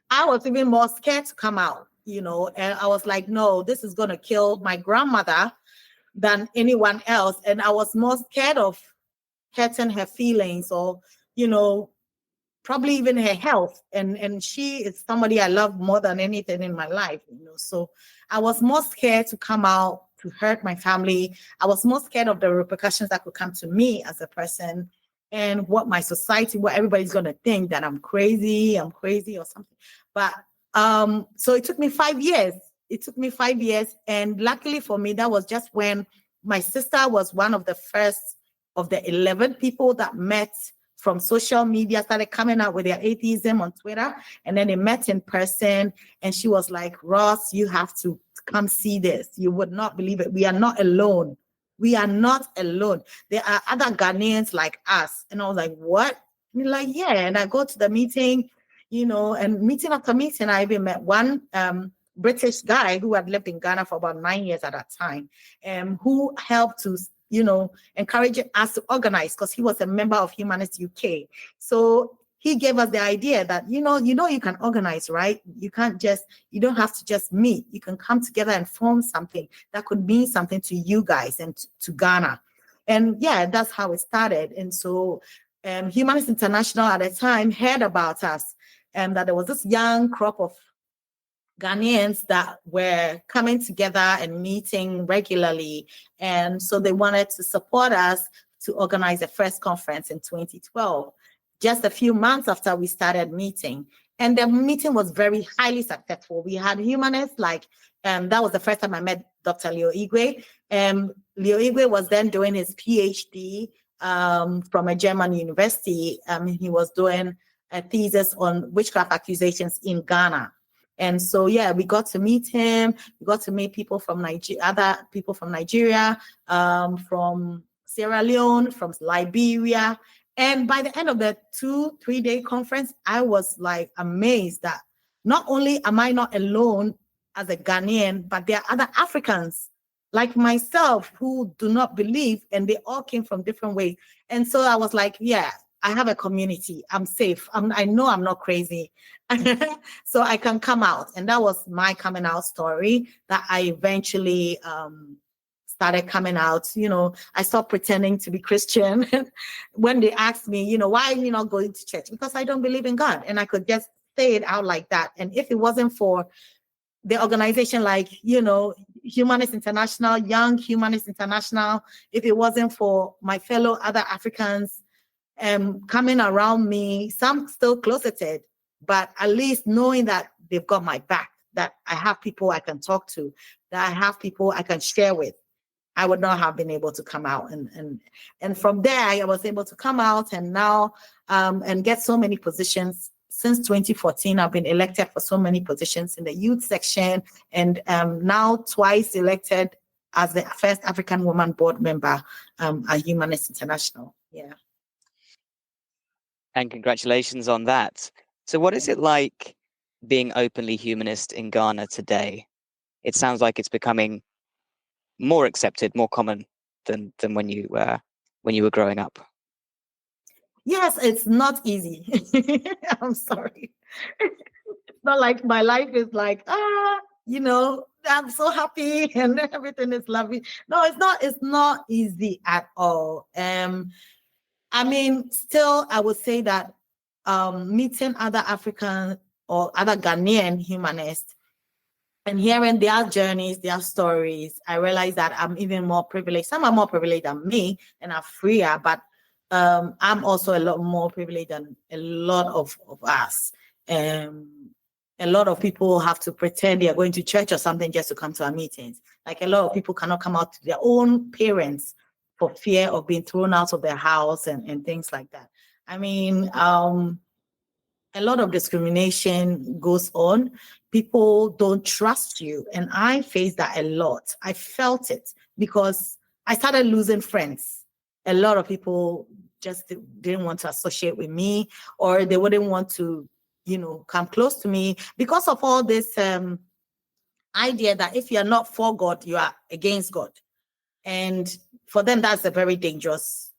I was even more scared to come out, and I was like, no, this is going to kill my grandmother than anyone else. And I was more scared of hurting her feelings or, probably even her health. And she is somebody I love more than anything in my life, So I was more scared to come out to hurt my family. I was more scared of the repercussions that could come to me as a person. and what my society, what everybody's going to think, that I'm crazy or something. But so it took me 5 years. And luckily for me, that was just when my sister was one of the first of the 11 people that met from social media, started coming out with their atheism on Twitter. And then they met in person. And she was like, Ross, you have to come see this. You would not believe it. We are not alone. We are not alone. There are other Ghanaians like us. And I was like, what? And they're like, yeah. And I go to the meeting, and meeting after meeting, I even met one British guy who had lived in Ghana for about 9 years at that time, who helped to, encourage us to organize, because he was a member of Humanists UK. So he gave us the idea that, you can organize, right? You don't have to just meet. You can come together and form something that could mean something to you guys and to Ghana. And yeah, that's how it started. And so Humanists International at the time heard about us, and that there was this young crop of Ghanaians that were coming together and meeting regularly. And so they wanted to support us to organize the first conference in 2012, just a few months after we started meeting. And the meeting was very highly successful. We had humanists that was the first time I met Dr. Leo Igwe. Leo Igwe was then doing his PhD from a German university. He was doing a thesis on witchcraft accusations in Ghana. And so, yeah, we got to meet him. We got to meet people from Nigeria, other people from Nigeria, from Sierra Leone, from Liberia. And by the end of the 2-3 day conference, I was like amazed that not only am I not alone as a Ghanaian, but there are other Africans like myself who do not believe, and they all came from different ways. And so I was like, yeah, I have a community. I'm safe. I know I'm not crazy. So I can come out. And that was my coming out story that I eventually started coming out. I stopped pretending to be Christian. When they asked me, why are you not going to church? Because I don't believe in God. And I could just say it out like that. And if it wasn't for the organization like, Humanist International, Young Humanist International, if it wasn't for my fellow other Africans coming around me, some still closeted, but at least knowing that they've got my back, that I have people I can talk to, that I have people I can share with, I would not have been able to come out. And from there, I was able to come out and now and get so many positions. Since 2014, I've been elected for so many positions in the youth section, and now twice elected as the first African woman board member at Humanists International. Yeah. And congratulations on that. So what is it like being openly humanist in Ghana today? It sounds like it's becoming more accepted, more common than when you were growing up. Yes, it's not easy. I'm sorry. It's not like my life is like, I'm so happy and everything is lovely. No, it's not easy at all. Still, I would say that meeting other African or other Ghanaian humanists and hearing their journeys, their stories, I realize that I'm even more privileged. Some are more privileged than me and are freer, but I'm also a lot more privileged than a lot of us. A lot of people have to pretend they are going to church or something just to come to our meetings. Like a lot of people cannot come out to their own parents for fear of being thrown out of their house and things like that. A lot of discrimination goes on. People don't trust you. And I faced that a lot. I felt it because I started losing friends. A lot of people just didn't want to associate with me, or they wouldn't want to, come close to me because of all this idea that if you are not for God, you are against God. And for them, that's a very dangerous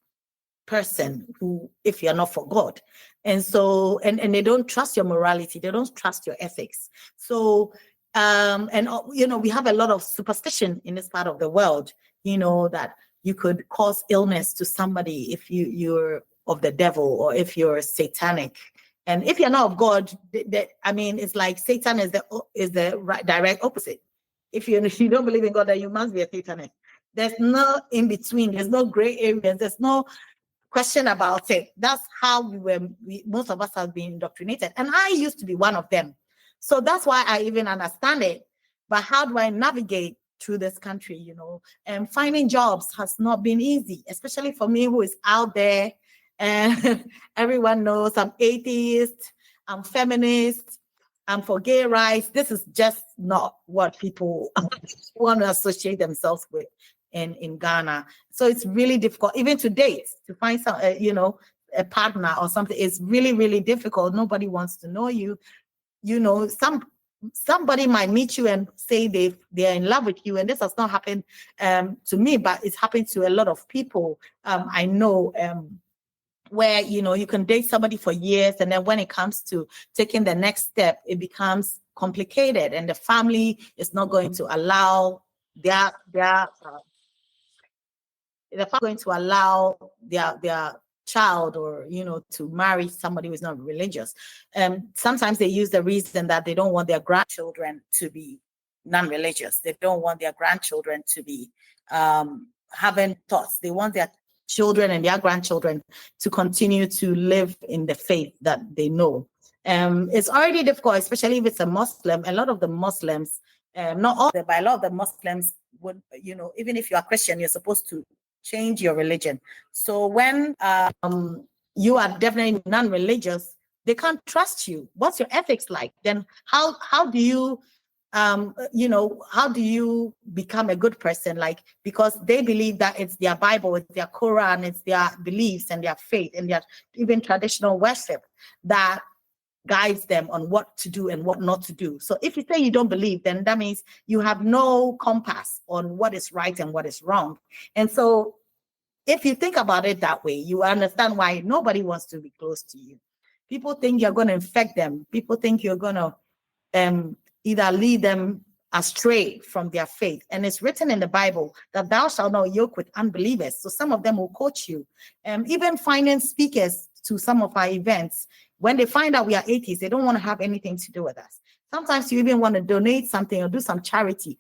person who, if you're not for God. And so, and they don't trust your morality. They don't trust your ethics. So, we have a lot of superstition in this part of the world, that you could cause illness to somebody if you're of the devil or if you're satanic. And if you're not of God, it's like Satan is the direct opposite. If you don't believe in God, then you must be a Satanist. There's no in between. There's no gray areas. There's no question about it. That's how most of us have been indoctrinated. And I used to be one of them. So that's why I even understand it. But how do I navigate through this country, And finding jobs has not been easy, especially for me who is out there. And everyone knows I'm atheist, I'm feminist, I'm for gay rights. This is just not what people want to associate themselves with in Ghana. So it's really difficult, even to date, to find some, a partner or something. It's really, really difficult. Nobody wants to know you. Somebody might meet you and say they're in love with you, and this has not happened to me, but it's happened to a lot of people. I know where you can date somebody for years, and then when it comes to taking the next step, it becomes complicated, and the family is not going to allow their child or to marry somebody who's not religious. Sometimes they use the reason that they don't want their grandchildren to be non-religious. They don't want their grandchildren to be having thoughts. They want their children and their grandchildren to continue to live in the faith that they know. It's already difficult, especially if it's a Muslim. A lot of the Muslims, not all, but a lot of the Muslims would, even if you are Christian, you're supposed to change your religion. So when you are definitely non-religious, they can't trust you. What's your ethics like? Then how do you how do you become a good person? Like, because they believe that it's their Bible, it's their Quran, it's their beliefs and their faith and their even traditional worship that guides them on what to do and what not to do. So if you say you don't believe, then that means you have no compass on what is right and what is wrong. And so if you think about it that way, you understand why nobody wants to be close to you. People think you're going to infect them. People think you're going to either lead them astray from their faith. And it's written in the Bible that thou shalt not yoke with unbelievers. So some of them will coach you. Even finding speakers to some of our events, when they find out we are atheists, they don't want to have anything to do with us. Sometimes you even want to donate something or do some charity.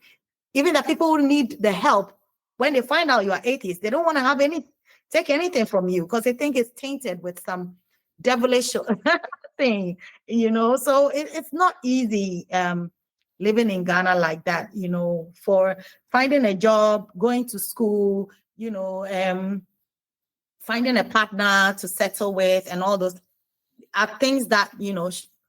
Even the people who need the help, when they find out you are atheist, they don't want to take anything from you because they think it's tainted with some devilish thing, So it's not easy living in Ghana like that, for finding a job, going to school, finding a partner to settle with, and all those are things that,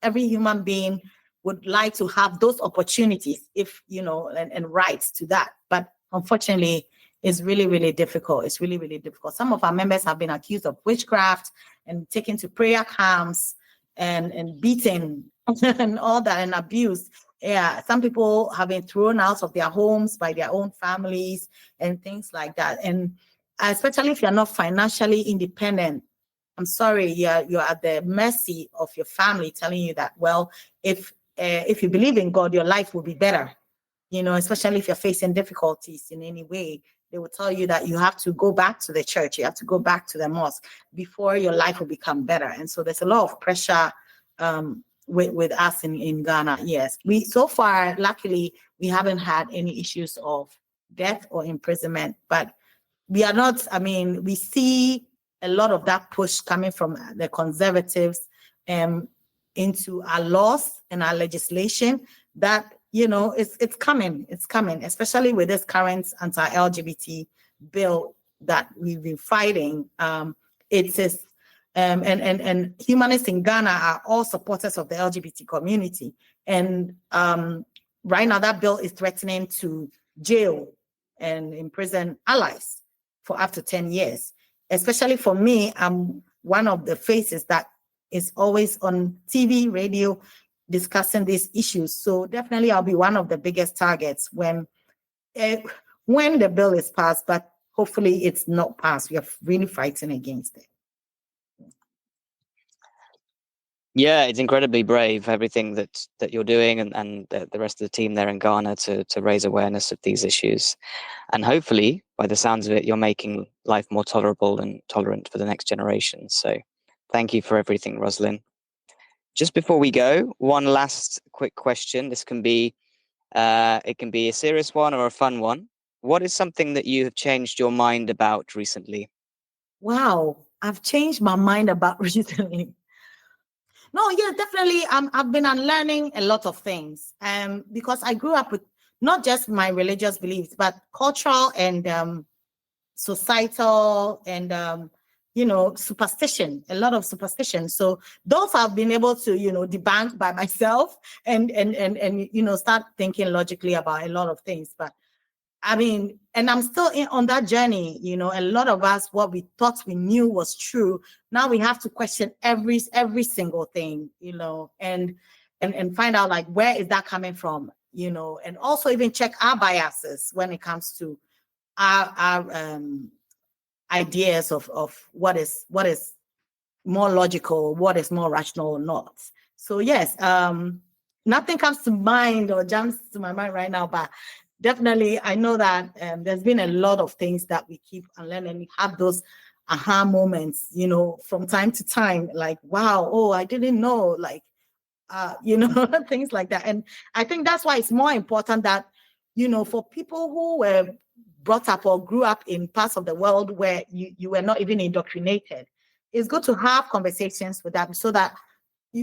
every human being would like to have those opportunities if, and rights to that. But unfortunately, it's really, really difficult. It's really, really difficult. Some of our members have been accused of witchcraft and taken to prayer camps and beaten and all that and abused. Yeah, some people have been thrown out of their homes by their own families and things like that. And especially if you're not financially independent, I'm sorry, you're at the mercy of your family telling you that, well, if you believe in God, your life will be better. Especially if you're facing difficulties in any way, they will tell you that you have to go back to the church, you have to go back to the mosque before your life will become better. And so there's a lot of pressure with us in Ghana. Yes, so far, luckily, we haven't had any issues of death or imprisonment, but we are not, we see a lot of that push coming from the conservatives into our laws and our legislation that, it's coming, especially with this current anti-LGBT bill that we've been fighting. It is, and humanists in Ghana are all supporters of the LGBT community. And right now that bill is threatening to jail and imprison allies for up to 10 years. Especially for me, I'm one of the faces that is always on TV, radio, discussing these issues. So definitely I'll be one of the biggest targets when the bill is passed, but hopefully it's not passed. We are really fighting against it. Yeah, it's incredibly brave, everything that you're doing and the rest of the team there in Ghana to raise awareness of these issues. And hopefully, by the sounds of it, you're making life more tolerable and tolerant for the next generation. So thank you for everything, Roslyn. Just before we go, one last quick question. This can be, it can be a serious one or a fun one. What is something that you have changed your mind about recently? Wow. I've changed my mind about recently. No, yeah, definitely. I've been unlearning a lot of things. Because I grew up with not just my religious beliefs, but cultural and societal and superstition, a lot of superstition. So those I've been able to, debunk by myself and start thinking logically about a lot of things. But I mean, and I'm still on that journey. A lot of us, what we thought we knew was true, now we have to question every single thing, and find out like, where is that coming from, and also even check our biases when it comes to our ideas of what is more logical, what is more rational or not. So yes, nothing comes to mind or jumps to my mind right now, but definitely I know that there's been a lot of things that we keep unlearning. We have those aha moments, from time to time, like, wow, oh, I didn't know, like, things like that. And I think that's why it's more important that, for people who were brought up or grew up in parts of the world where you were not even indoctrinated, it's good to have conversations with them so that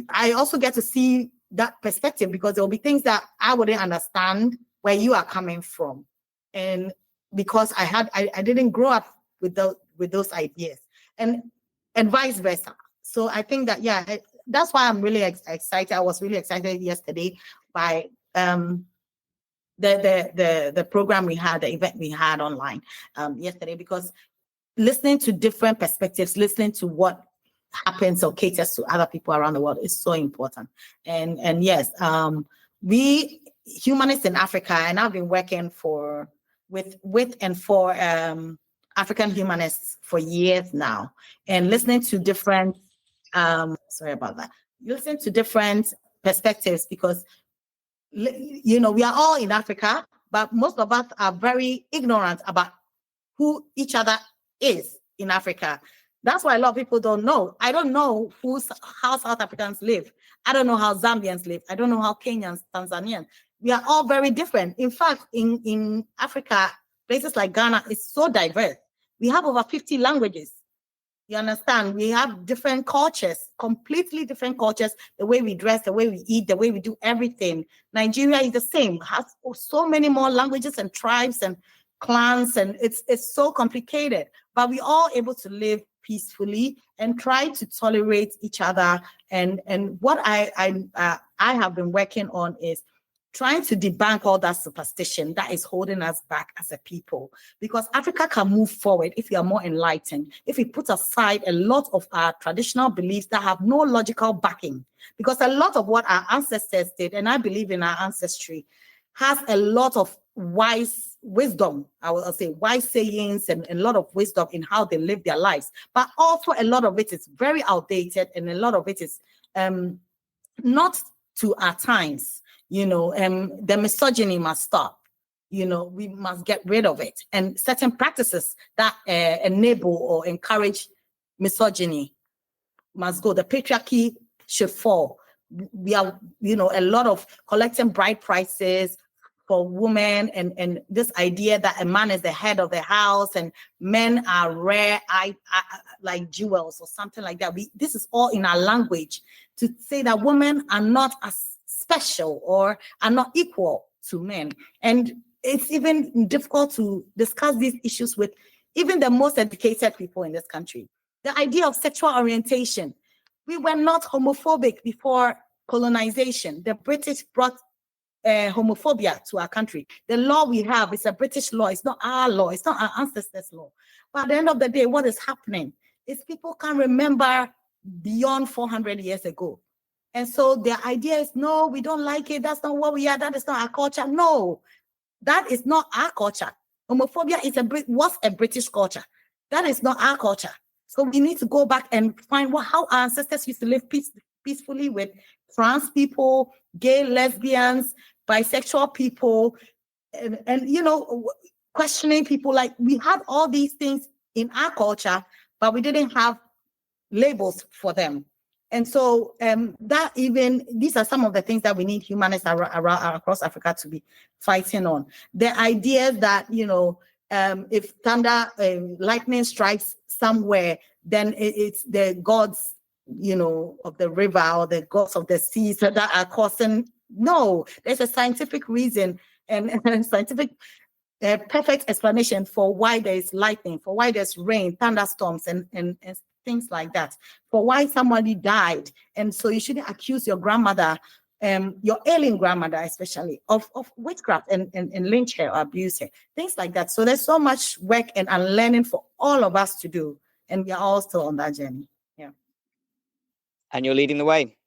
I also get to see that perspective, because there'll be things that I wouldn't understand where you are coming from. And because I didn't grow up with those ideas and vice versa. So I think that, yeah, that's why I'm really excited. I was really excited yesterday by the program we had, the event we had online yesterday, because listening to different perspectives, listening to what happens or caters to other people around the world is so important. And yes, we humanists in Africa, and I've been working with and for African humanists for years now, and listening to different listening to different perspectives, because we are all in Africa, but most of us are very ignorant about who each other is in Africa. That's why a lot of people don't know. I don't know how South Africans live. I don't know how Zambians live. I don't know how Kenyans, Tanzanians. We are all very different. In fact, in Africa, places like Ghana is so diverse. We have over 50 languages. You understand? We have different cultures, completely different cultures, the way we dress, the way we eat, the way we do everything. Nigeria is the same, has so many more languages and tribes and clans, and it's so complicated, but we all able to live peacefully and try to tolerate each other. And what I have been working on is trying to debunk all that superstition that is holding us back as a people, because Africa can move forward if we are more enlightened, if we put aside a lot of our traditional beliefs that have no logical backing, because a lot of what our ancestors did, and I believe in our ancestry, has a lot of wisdom, I will say wise sayings, and a lot of wisdom in how they live their lives. But also a lot of it is very outdated, and a lot of it is not to our times. The misogyny must stop. We must get rid of it. And certain practices that enable or encourage misogyny must go. The patriarchy should fall. We are, a lot of collecting bride prices for women, and this idea that a man is the head of the house and men are rare, like jewels or something like that. This is all in our language to say that women are not as special or are not equal to men. And it's even difficult to discuss these issues with even the most educated people in this country. The idea of sexual orientation. We were not homophobic before colonization. The British brought homophobia to our country. The law we have is a British law. It's not our law. It's not our ancestors' law. But at the end of the day, what is happening is people can't remember beyond 400 years ago. And so the idea is, no, we don't like it. That's not what we are. That is not our culture. No, that is not our culture. Homophobia was a British culture. That is not our culture. So we need to go back and find how our ancestors used to live peacefully with trans people, gay, lesbians, bisexual people, and questioning people. Like, we had all these things in our culture, but we didn't have labels for them. And so these are some of the things that we need humanists around across Africa to be fighting on. The idea that, if thunder, lightning strikes somewhere, then it's the gods, of the river or the gods of the seas that are causing. No, there's a scientific reason and a scientific perfect explanation for why there is lightning, for why there's rain, thunderstorms, and things like that, for why somebody died. And so you shouldn't accuse your grandmother, your ailing grandmother especially, of witchcraft and lynch her or abuse her, things like that. So there's so much work and unlearning for all of us to do, and we are all still on that journey. Yeah. And you're leading the way.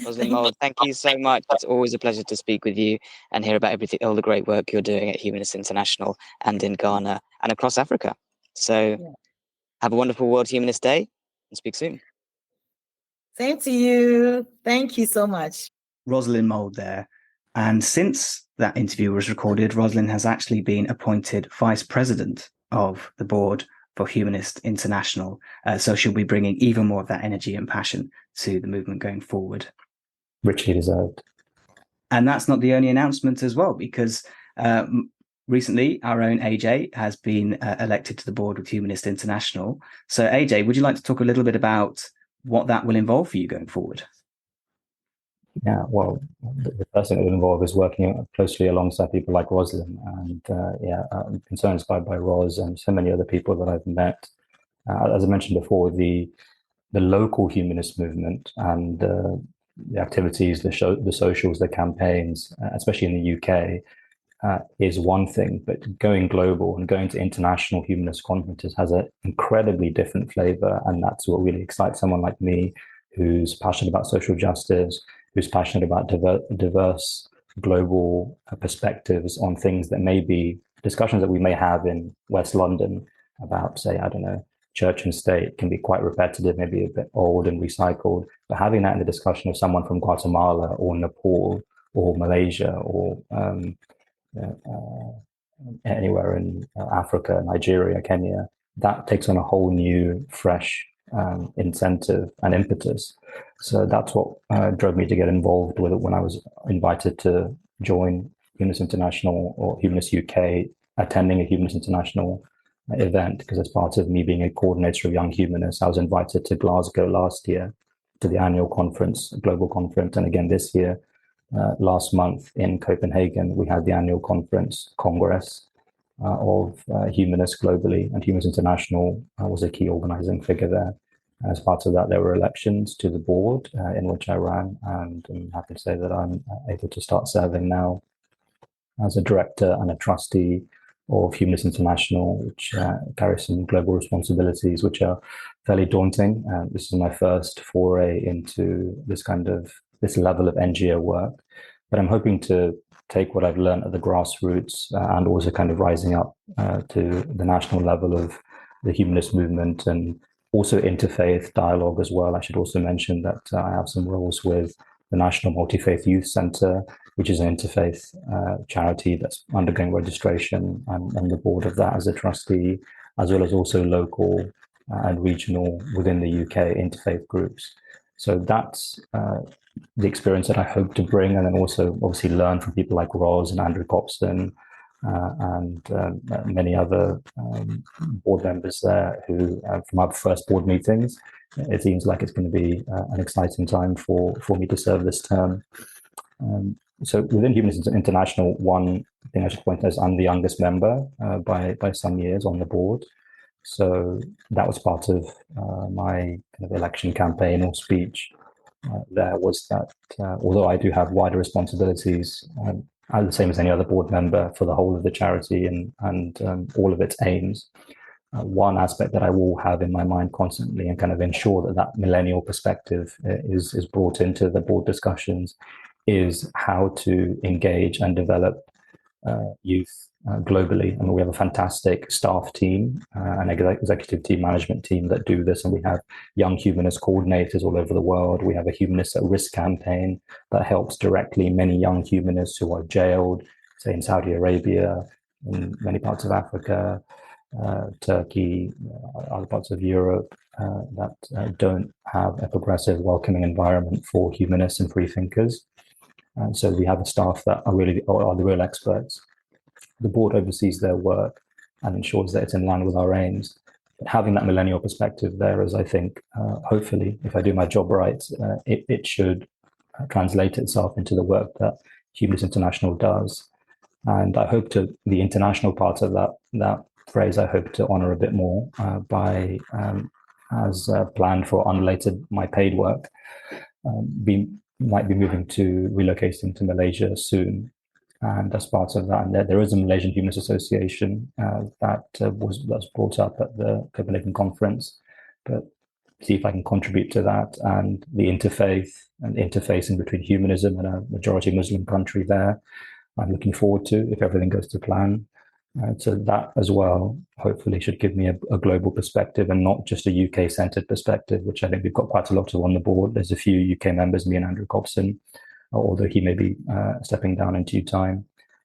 Roslyn Mould, thank you so much. It's always a pleasure to speak with you and hear about everything, all the great work you're doing at Humanists International and in Ghana and across Africa. So have a wonderful World Humanist Day and speak soon. Same to you. Thank you so much. Roslyn Mould there. And since that interview was recorded, Roslyn has actually been appointed Vice President of the board for Humanist International. So she'll be bringing even more of that energy and passion to the movement going forward. Richly deserved. And that's not the only announcement as well, because recently our own AJ has been elected to the board with Humanist International. So AJ, would you like to talk a little bit about what that will involve for you going forward? Yeah, well, the first thing it will involve is working closely alongside people like Roslyn, and I'm so inspired by Ros and so many other people that I've met. As I mentioned before, the local humanist movement and the activities, the socials, the campaigns, especially in the UK, is one thing, but going global and going to international humanist conferences has an incredibly different flavor, and that's what really excites someone like me, who's passionate about social justice, who's passionate about diverse global perspectives on things that may be discussions that we may have in West London about, say, I don't know, church and state can be quite repetitive, maybe a bit old and recycled, but having that in the discussion of someone from Guatemala or Nepal or Malaysia or anywhere in Africa, Nigeria, Kenya, that takes on a whole new, fresh incentive and impetus. So that's what drove me to get involved with it when I was invited to join Humanist International or Humanist UK, attending a Humanist International event, because as part of me being a coordinator of Young Humanists, I was invited to Glasgow last year to the annual conference, global conference, and again this year, last month in Copenhagen, we had the annual congress of humanists globally, and Humanists International was a key organizing figure there. As part of that, there were elections to the board in which I ran, and I'm happy to say that I'm able to start serving now as a director and a trustee of Humanists International, which carries some global responsibilities, which are fairly daunting. This is my first foray into this level of NGO work, but I'm hoping to take what I've learned at the grassroots and also kind of rising up to the national level of the humanist movement and also interfaith dialogue as well. I should also mention that I have some roles with the National Multi-Faith Youth Centre, which is an interfaith charity that's undergoing registration. I'm on the board of that as a trustee, as well as also local and regional within the UK interfaith groups. So that's the experience that I hope to bring, and then also obviously learn from people like Ros and Andrew Copston and many other board members there who, from our first board meetings, it seems like it's going to be an exciting time for me to serve this term. So within Humanists International, one thing I should point out is I'm the youngest member by some years on the board. So that was part of my kind of election campaign or speech. There was that although I do have wider responsibilities, I'm the same as any other board member for the whole of the charity and all of its aims. One aspect that I will have in my mind constantly and kind of ensure that that millennial perspective is brought into the board discussions is how to engage and develop youth globally. And we have a fantastic staff team and executive team, management team that do this. And we have young humanist coordinators all over the world. We have a Humanists at Risk campaign that helps directly many young humanists who are jailed, say in Saudi Arabia, in many parts of Africa, Turkey, other parts of Europe that don't have a progressive, welcoming environment for humanists and free thinkers. And so we have a staff that are the real experts. The board oversees their work and ensures that it's in line with our aims. But having that millennial perspective there is, I think, hopefully, if I do my job right, it should translate itself into the work that Humanists International does. And I hope to, the international part of that phrase, I hope to honor a bit more by, as planned for unrelated, my paid work, might be relocating to Malaysia soon. And as part of that, and there is a Malaysian Humanist Association that was brought up at the Copenhagen conference, but see if I can contribute to that and the interfaith and interfacing between humanism and a majority Muslim country there. I'm looking forward to, if everything goes to plan. So that as well, hopefully should give me a global perspective and not just a UK-centered perspective, which I think we've got quite a lot of on the board. There's a few UK members, me and Andrew Cobson, although he may be stepping down in due time.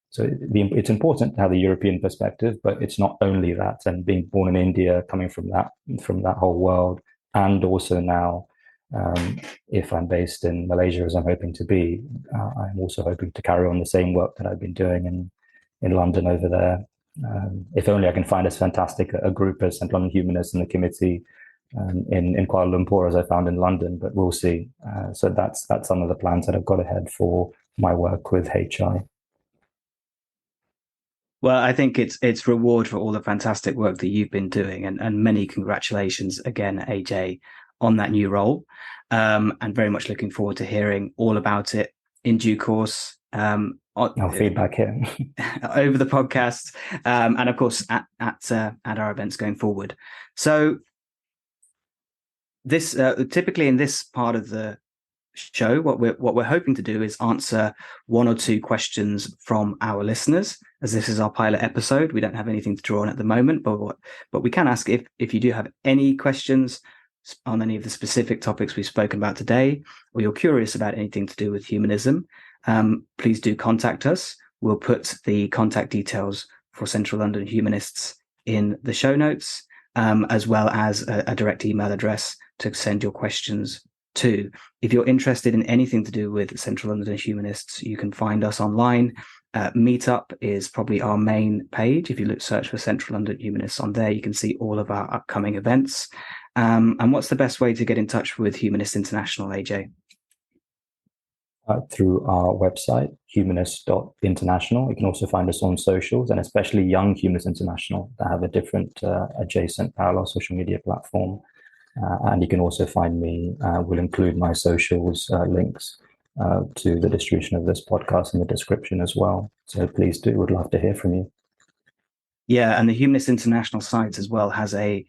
So it's important to have the European perspective, but it's not only that. And being born in India, coming from that whole world, and also now, if I'm based in Malaysia, as I'm hoping to be, I'm also hoping to carry on the same work that I've been doing in London over there. If only I can find as fantastic a group as Central London Humanists and the committee in Kuala Lumpur as I found in London, but we'll see. So that's some of the plans that I've got ahead for my work with HI. Well, I think it's reward for all the fantastic work that you've been doing, and many congratulations again, AJ, on that new role. And very much looking forward to hearing all about it in due course. No feedback here over the podcast, and of course at our events going forward. So this typically in this part of the show, what we're hoping to do is answer one or two questions from our listeners. As this is our pilot episode, we don't have anything to draw on at the moment, but we can ask if you do have any questions on any of the specific topics we've spoken about today, or you're curious about anything to do with humanism, please do contact us. We'll put the contact details for Central London Humanists in the show notes, as well as a direct email address to send your questions to. If you're interested in anything to do with Central London Humanists, you can find us online. Meetup is probably our main page. If you search for Central London Humanists on there, you can see all of our upcoming events. And what's the best way to get in touch with Humanists International, AJ? Through our website, humanist.international. You can also find us on socials, and especially Young Humanists International that have a different adjacent parallel social media platform. And you can also find me, we'll include my socials links to the distribution of this podcast in the description as well. So please do, would love to hear from you. Yeah, and the Humanists International site as well has a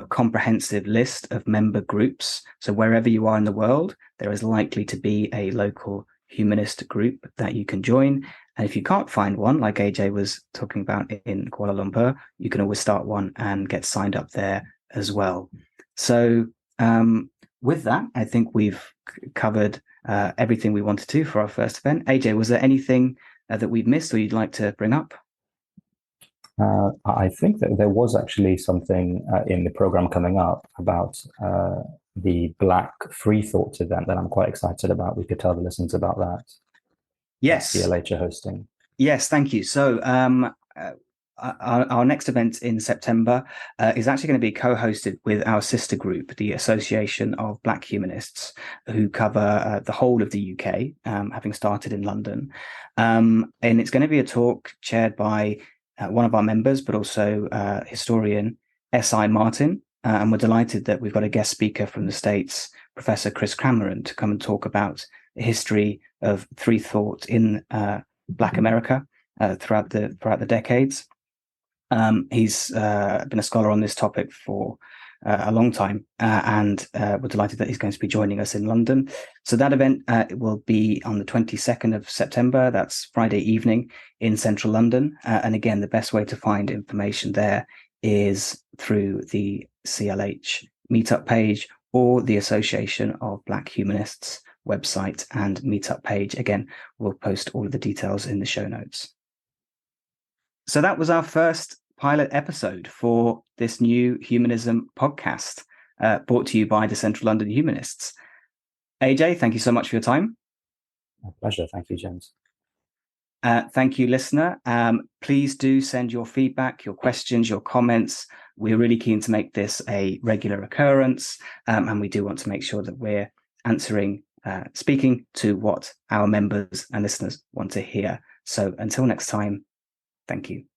comprehensive list of member groups. So wherever you are in the world, there is likely to be a local humanist group that you can join. And if you can't find one, like AJ was talking about in Kuala Lumpur, you can always start one and get signed up there as well. So with that, I think we've covered everything we wanted to for our first event. AJ, was there anything that we've missed or you'd like to bring up? I think that there was actually something in the program coming up about the Black Free Thought event that I'm quite excited about. We could tell the listeners about that. Yes. CLH are hosting. Yes, thank you. So our next event in September is actually going to be co-hosted with our sister group, the Association of Black Humanists, who cover the whole of the UK, having started in London. And it's going to be a talk chaired by one of our members, but also historian S.I. Martin. And we're delighted that we've got a guest speaker from the States, Professor Chris Cameron, to come and talk about the history of free thought in Black America throughout the decades. He's been a scholar on this topic for a long time, and we're delighted that he's going to be joining us in London. So that event will be on the 22nd of September. That's Friday evening in central London. And again, the best way to find information there is through the CLH meetup page or the Association of Black Humanists website and meetup page. Again, we'll post all of the details in the show notes. So that was our first pilot episode for this new Humanism podcast, brought to you by the Central London Humanists. AJ, thank you so much for your time. My pleasure. Thank you, James. Thank you, listener. Please do send your feedback, your questions, your comments we're really keen to make this a regular occurrence, and we do want to make sure that we're speaking to what our members and listeners want to hear. So until next time, thank you.